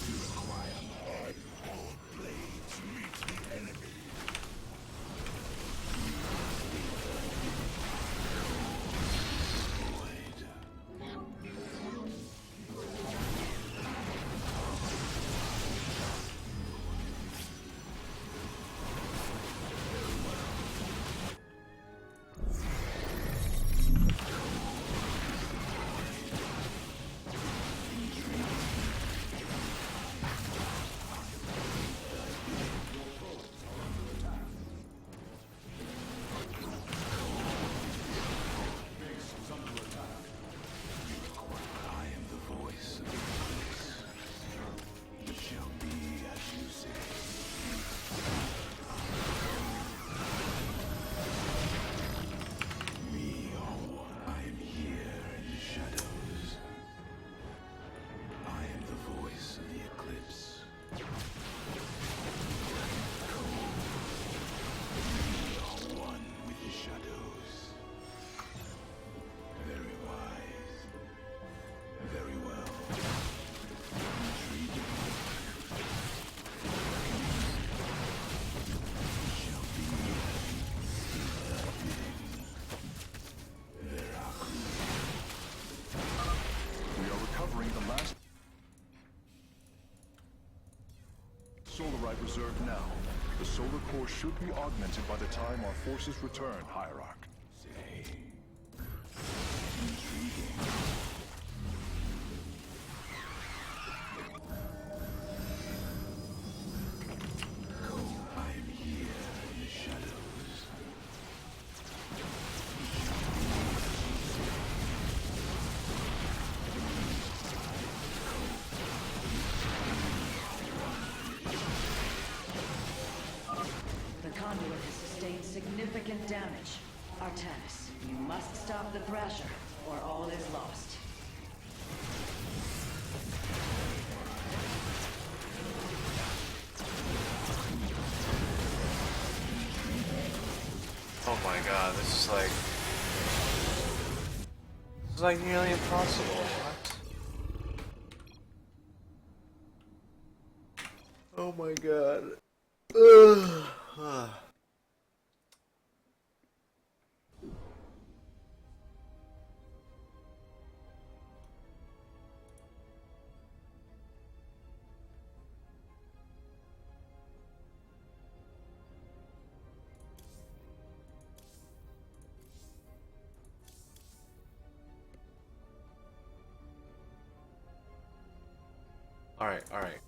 You require my all blades meet the enemy. I am the voice of the eclipse. It shall be as you say. We are one. I am here in the shadows. I am the voice of the eclipse. We are one with the shadows. Very wise. Very well. Intriguing. Shall be Veraku. We are recovering the last Solarite reserve now. The solar core should be augmented by the time our forces return, Hierarch. Say. Intriguing. Go, I am here in the shadows. The conduit has sustained significant damage. Artanis, you must stop the Thrasher, or all is lost. Oh my god, this is like nearly impossible. What? Oh my god. Ugh. Alright, alright.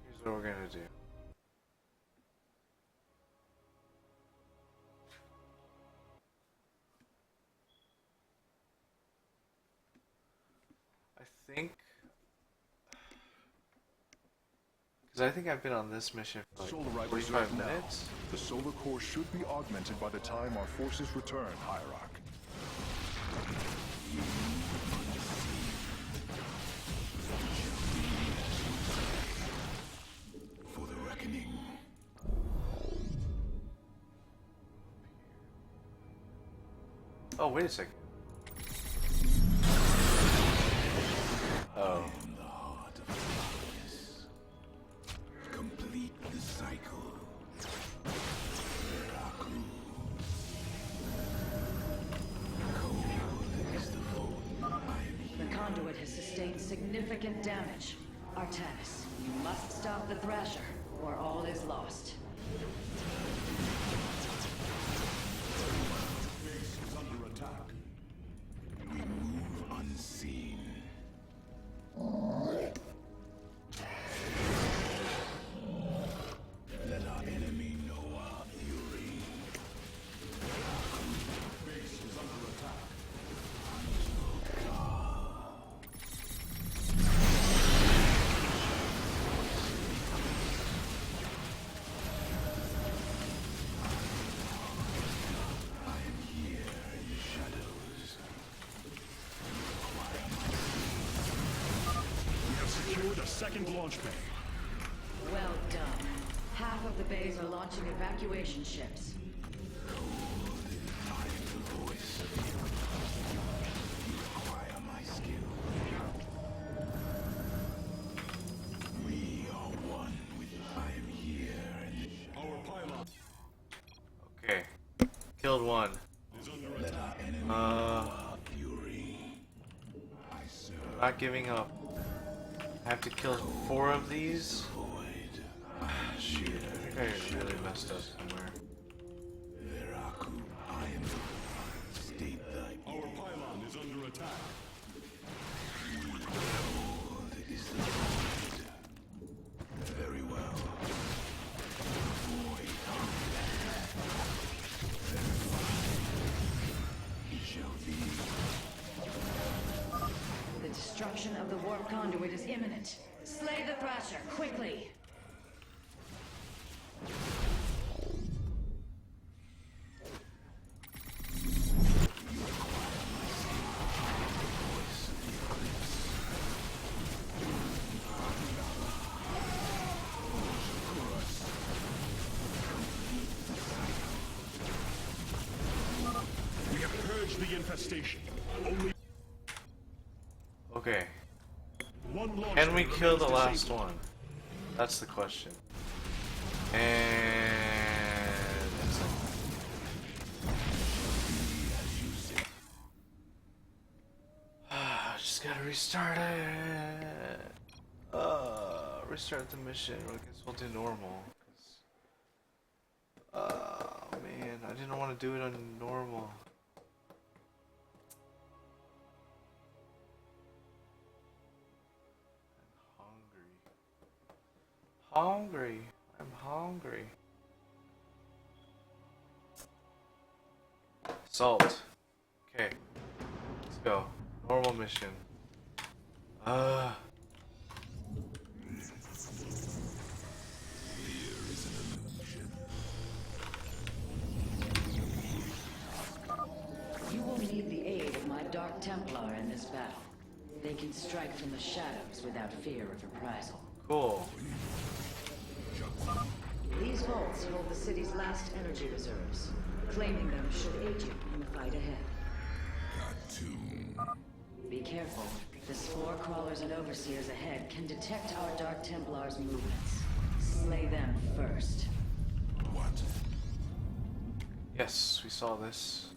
Here's what we're gonna do. Because I think I've been on this mission for like Solarite 45 reserve minutes. now. The solar core should be augmented by the time our forces return, Hierarch. For the reckoning. Oh, wait a second. Oh. In the heart of darkness. Complete the cycle. Veraku. significant damage. Artanis, you must stop the Thrasher, or all is lost. Base is under attack. We move unseen. Let our enemy know our fury. Base is under attack. We have secured a second launch bay. Well done. Half of the bays are launching evacuation ships. I am the voice. You require my skill. We are one with I am here in the Our pylon Okay. Killed one. is under Let attack. our enemy know our fury. I serve Not giving up. I have to kill 4 of these. void. Shoot, I think I really messed up somewhere. Veraku, I am the one. State thy Our pylon is under attack. Behold is the void. Very well. Void. Very fine. It shall be. The destruction of the warp conduit is imminent. Slay the Thrasher, quickly! We have purged the infestation. Only Okay. one launch Can we bay kill the remains last disabled. one? That's the question. And that's it. Just gotta restart it. Restart the mission. I guess we'll do normal. Man, I didn't want to do it on normal. Hungry. I'm hungry. Salt. Okay. Let's go. Normal mission. You will need the aid of my Dark Templar in this battle. They can strike from the shadows without fear of reprisal. Cool. These vaults hold the city's last energy reserves. Claiming them should aid you in the fight ahead. Be careful. The spore crawlers and overseers ahead can detect our Dark Templars' movements. Slay them first. What? Yes, we saw this.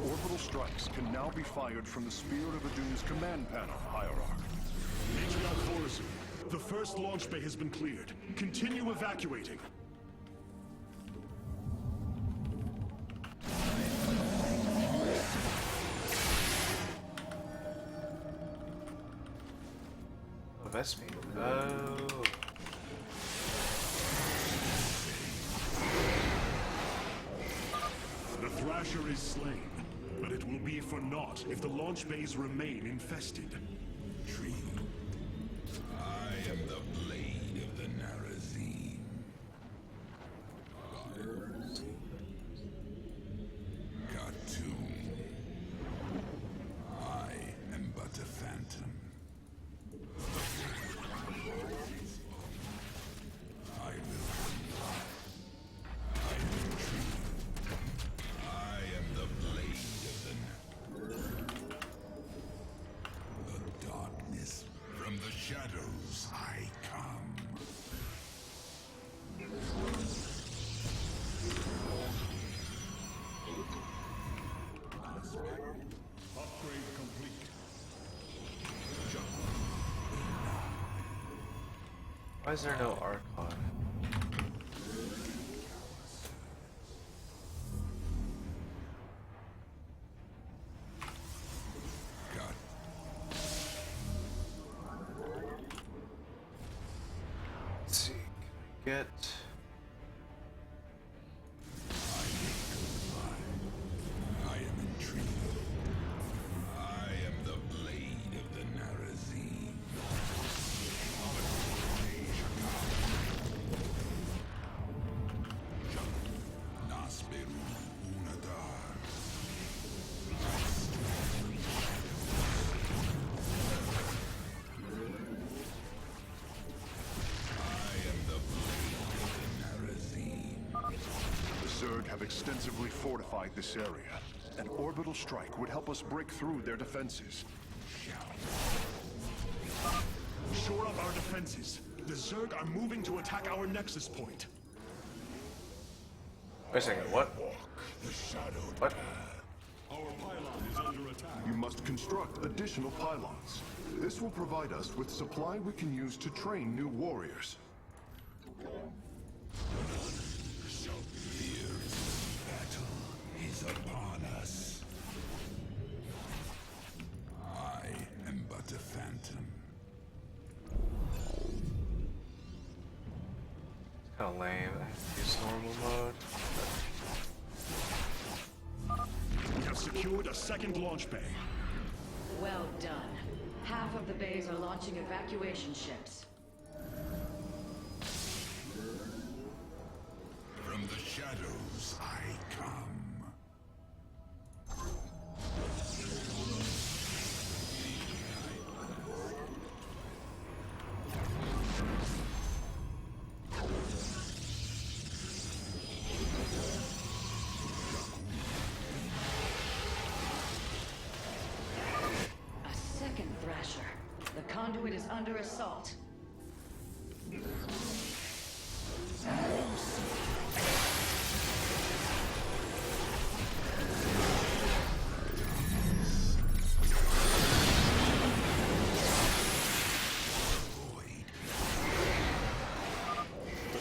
Orbital strikes can now be fired from the Spear of Adun's command panel, Hierarch. Agent Althorzu, the first launch bay has been cleared. Continue evacuating. Oh, Vespine. Oh. The Thrasher is slain, but it will be for naught if the launch bays remain infested. Tree. I am the blade of the Narazim. Khartoum. I am but a phantom. I will comply. I am true. I am the blade of the darkness Why is there no Archon? Let's see, can I get... I am intrigued. I am the blade of the Narazim. Nasberu Unadar. The Zerg have extensively fortified this area. An orbital strike would help us break through their defenses. Shore up our defenses. The Zerg are moving to attack our nexus point. Wait a second, what? What? Our pylon is under attack. You must construct additional pylons. This will provide us with supply we can use to train new warriors. Is upon us. I am but a phantom. It's kinda lame. I have to use normal mode. We have secured a second launch bay. Well done. Half of the bays are launching evacuation ships. From the shadows I come. A second Thrasher. The conduit is under assault. The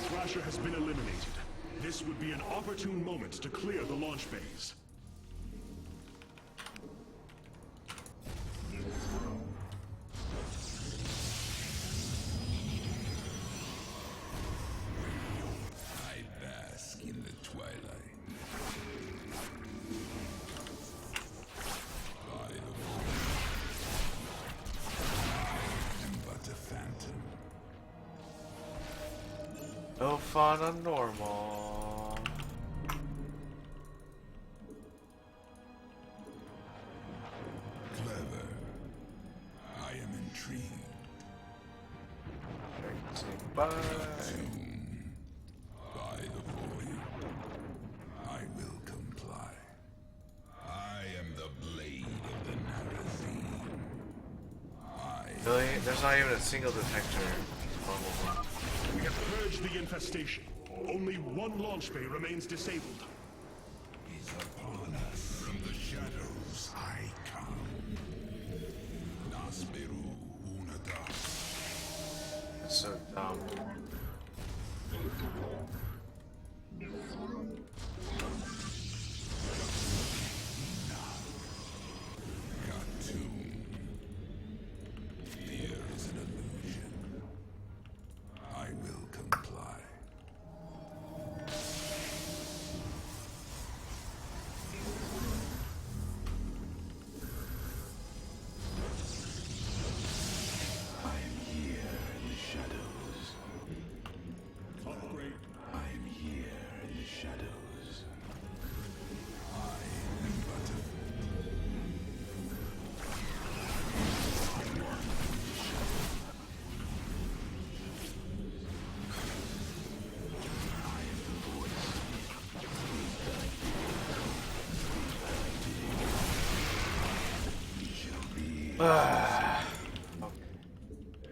Thrasher has been eliminated. This would be an opportune moment to clear the launch bays. I bask in the twilight. By the way, I am but a phantom. No fun on normal. Clever. I am intrigued. Say bye. By the void, I will comply. I am the blade of the Narazim. Really? There's not even a single detector. Normal mode. We have purged the infestation. Only one launch bay remains disabled. Is upon us. From the shadows I come. Nasberu Unadar. So dumb. Khatun. Fear is an illusion. I will comply. I am here in the shadows. Upgrade. I am here in the shadows. I am but a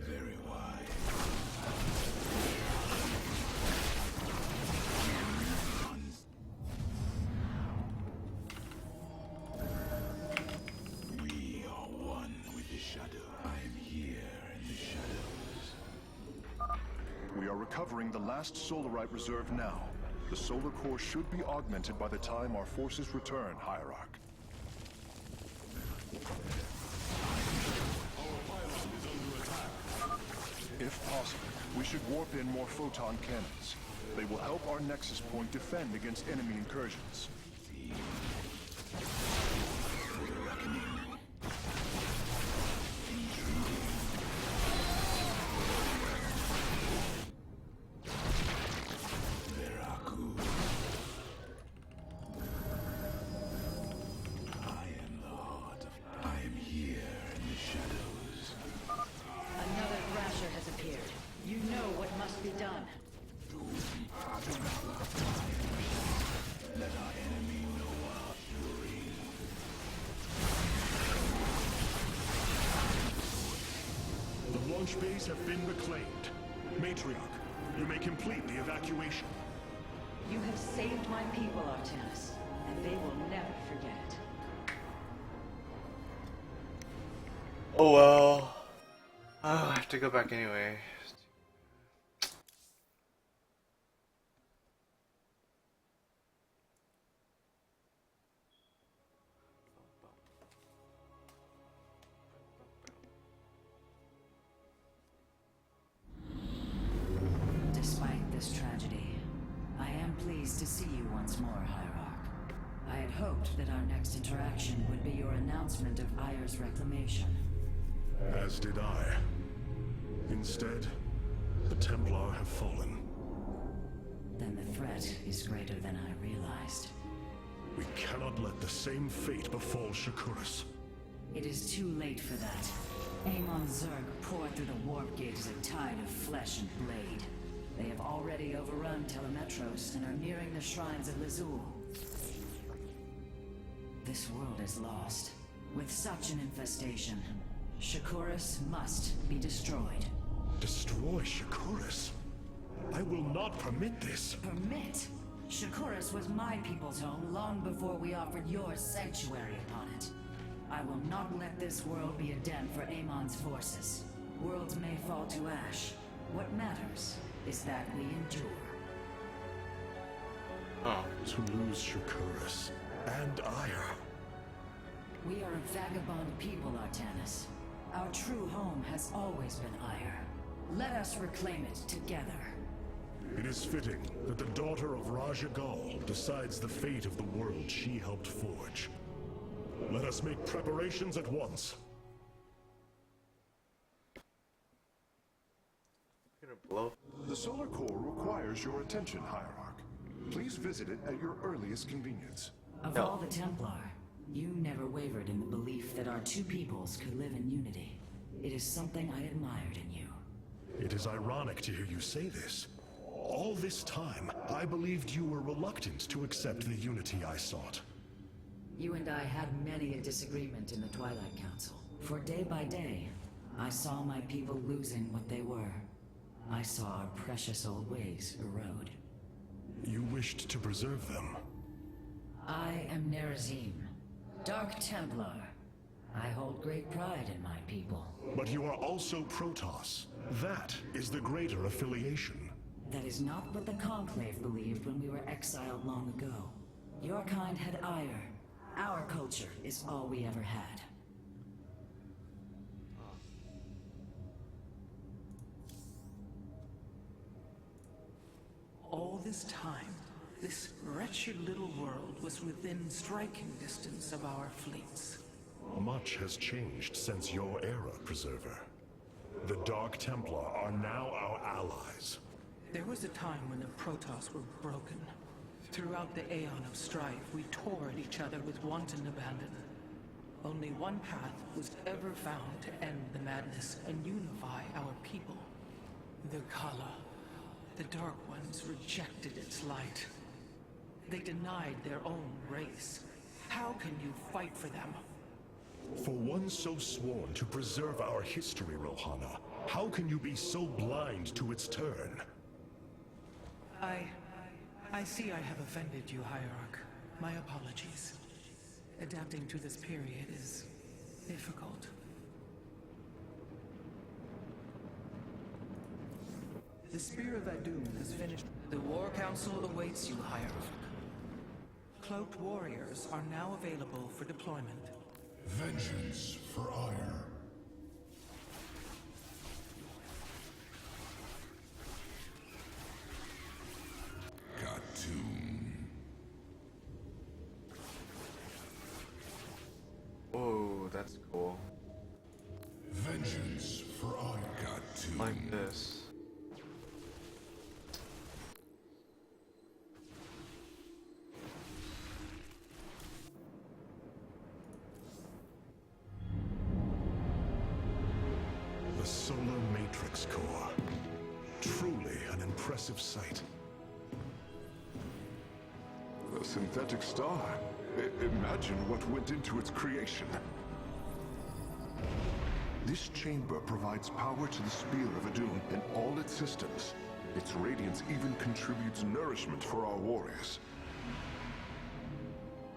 very wise. We are one with the shadow. I am here in the shadows. are recovering the last Solarite reserve now. The solar core should be augmented by the time our forces return, Hierarch. If possible, we should warp in more photon cannons. They will help our Nexus Point defend against enemy incursions. Another Thrasher has appeared. You know what must be done. Let our enemy know our fury. The launch bays have been reclaimed. Matriarch, you may complete the evacuation. You have saved my people, Artanis, and they will never forget it. Oh well. Oh, I have to go back anyway. Despite this tragedy, I am pleased to see you once more, Hierarch. I had hoped that our next interaction would be your announcement of Ayer's reclamation. As did I. Instead, the Templar have fallen. Then the threat is greater than I realized. We cannot let the same fate befall Shakuras. It is too late for that. Amon Zerg poured through the warp gate as a tide of flesh and blade. They have already overrun Telemetros and are nearing the shrines of Lazul. This world is lost. With such an infestation, Shakuras must be destroyed. Destroy Shakuras? I will not permit this. Permit? Shakuras was my people's home long before we offered yours sanctuary upon it. I will not let this world be a den for Amon's forces. Worlds may fall to ash. What matters is that we endure. To lose Shakuras and Aiur. We are a vagabond people, Artanis. Our true home has always been Aiur. Let us reclaim it together. It is fitting that the daughter of Raja Gal decides the fate of the world she helped forge. Let us make preparations at once. The solar core requires your attention, Hierarch. Please visit it at your earliest convenience. Of all the Templar, you never wavered in the belief that our two peoples could live in unity. It is something I admired in you. It is ironic to hear you say this. All this time, I believed you were reluctant to accept the unity I sought. You and I had many a disagreement in the Twilight Council. For day by day, I saw my people losing what they were. I saw our precious old ways erode. You wished to preserve them. I am Nerazim, Dark Templar. I hold great pride in my people. But you are also Protoss. That is the greater affiliation. That is not what the Conclave believed when we were exiled long ago. Your kind had Aiur. Our culture is all we ever had. All this time, this wretched little world was within striking distance of our fleets. Much has changed since your era, Preserver. The Dark Templar are now our allies. There was a time when the Protoss were broken. Throughout the Aeon of Strife, we tore at each other with wanton abandon. Only one path was ever found to end the madness and unify our people. The Khala. The Dark Ones rejected its light. They denied their own race. How can you fight for them? For one so sworn to preserve our history, Rohana, how can you be so blind to its turn? I see I have offended you, Hierarch. My apologies. Adapting to this period is difficult. The Spear of Adun has finished. The War Council awaits you, Hierarch. Cloaked warriors are now available for deployment. Vengeance for ire. Whoa, that's cool. Vengeance for ire. Like this. The Solar Matrix Core. Truly an impressive sight. A synthetic star. Imagine what went into its creation. This chamber provides power to the Spear of Adun and all its systems. Its radiance even contributes nourishment for our warriors.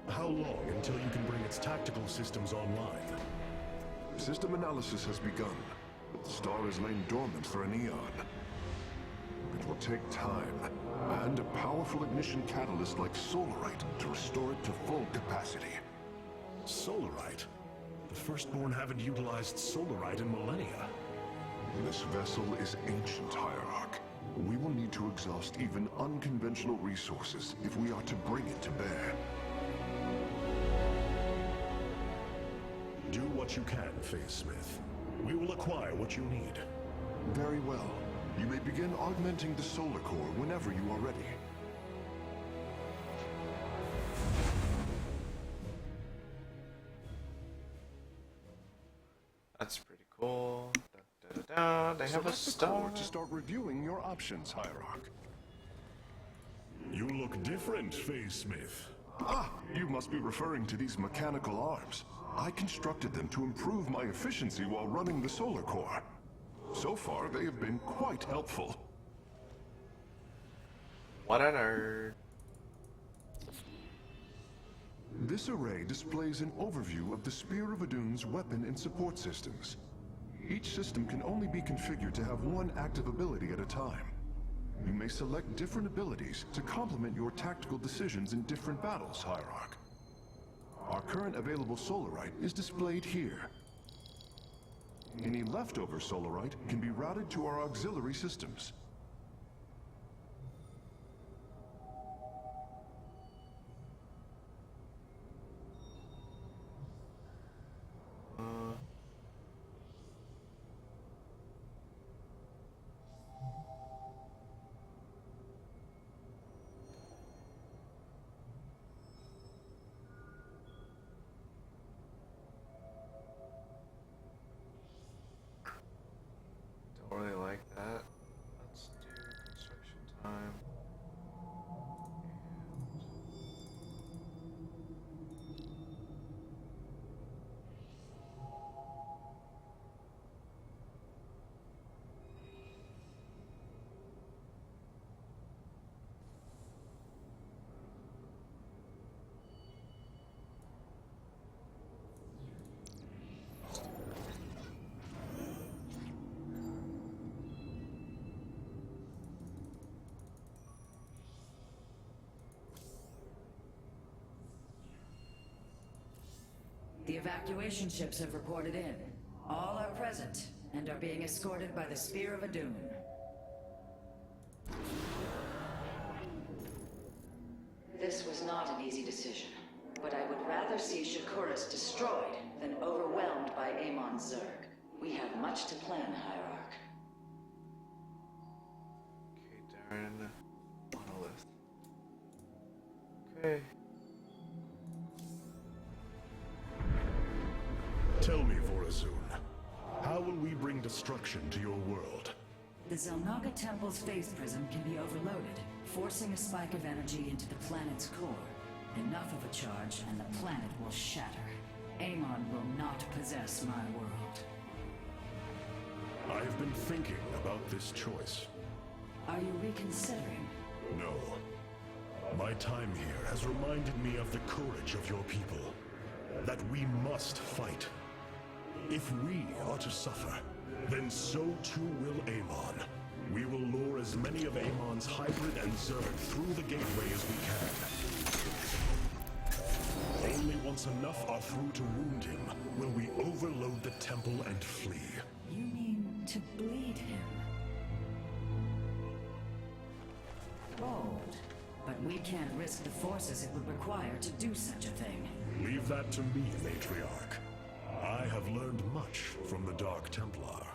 How long until you can bring its tactical systems online? System analysis has begun, but the star has lain dormant for an eon. It will take time, and a powerful ignition catalyst like Solarite to restore it to full capacity. Solarite? The Firstborn haven't utilized Solarite in millennia. This vessel is ancient, Hierarch. We will need to exhaust even unconventional resources if we are to bring it to bear. Do what you can, Phase Smith. We will acquire what you need. Very well. You may begin augmenting the Solar Core whenever you are ready. That's pretty cool. Da, da, da, da. They have a Select the star. core to start reviewing your options, Hierarch. You look different, Phase Smith. Ah, you must be referring to these mechanical arms. I constructed them to improve my efficiency while running the Solar Core. So far, they have been quite helpful. What a nerd. This array displays an overview of the Spear of Adun's weapon and support systems. Each system can only be configured to have one active ability at a time. You may select different abilities to complement your tactical decisions in different battles, Hierarch. Our current available Solarite is displayed here. Any leftover Solarite can be routed to our auxiliary systems. Don't really like that. Let's do construction time. The evacuation ships have reported in. All are present and are being escorted by the Spear of Adun. This was not an easy decision, but I would rather see Shakuras destroyed than overwhelmed by Amon Zerg. We have much to plan, Hierarch. Okay, Darren. Monolith. Okay. Tell me, Vorazun, how will we bring destruction to your world? The Zelnaga Temple's phase prism can be overloaded, forcing a spike of energy into the planet's core. Enough of a charge and the planet will shatter. Amon will not possess my world. I have been thinking about this choice. Are you reconsidering? No. My time here has reminded me of the courage of your people. That we must fight. If we are to suffer, then so too will Amon. We will lure as many of Amon's hybrid and Zerg through the gateway as we can. Only once enough are through to wound him will we overload the temple and flee. You mean to bleed him? Bold. But we can't risk the forces it would require to do such a thing. Leave that to me, Matriarch. I have learned much from the Dark Templar.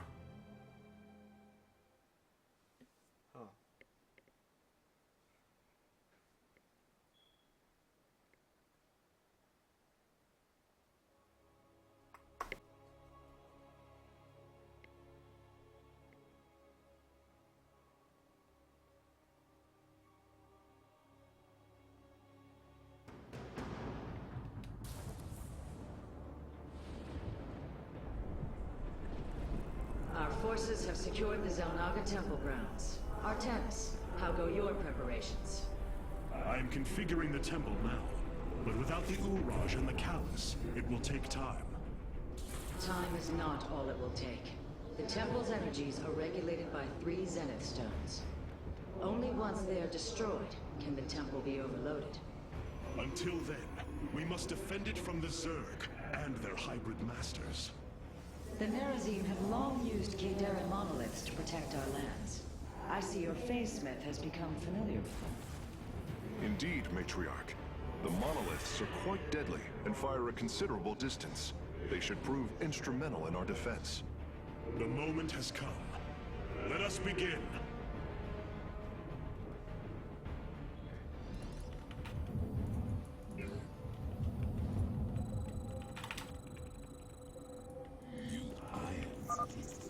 Our forces have secured the Xel'Naga temple grounds. Artemis, how go your preparations? I am configuring the temple now, but without the Uraj and the Callus, it will take time. Time is not all it will take. The temple's energies are regulated by 3 Zenith stones. Only once they are destroyed can the temple be overloaded. Until then, we must defend it from the Zerg and their hybrid masters. The Nerazim have long used Kaydaran monoliths to protect our lands. I see your Phase-Smith has become familiar with them. Indeed, Matriarch. The monoliths are quite deadly and fire a considerable distance. They should prove instrumental in our defense. The moment has come. Let us begin.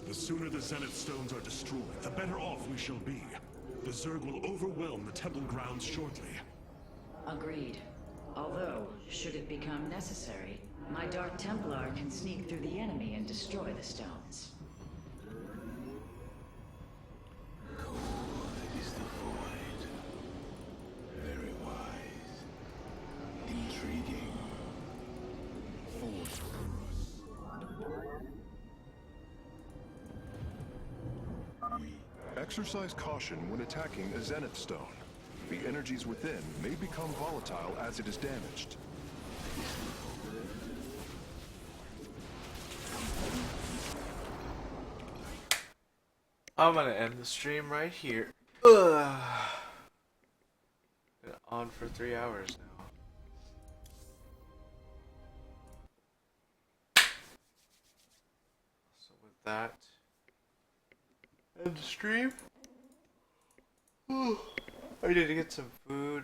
The sooner the Zenith stones are destroyed, the better off we shall be. The Zerg will overwhelm the temple grounds shortly. Agreed. Although, should it become necessary, my Dark Templar can sneak through the enemy and destroy the stones. Cold is the void. Very wise. Intriguing. Forward. Exercise caution when attacking a Zenith stone. The energies within may become volatile as it is damaged. I'm gonna end the stream right here. Ugh. Been on for 3 hours now. So with that, end the stream. I need to get some food.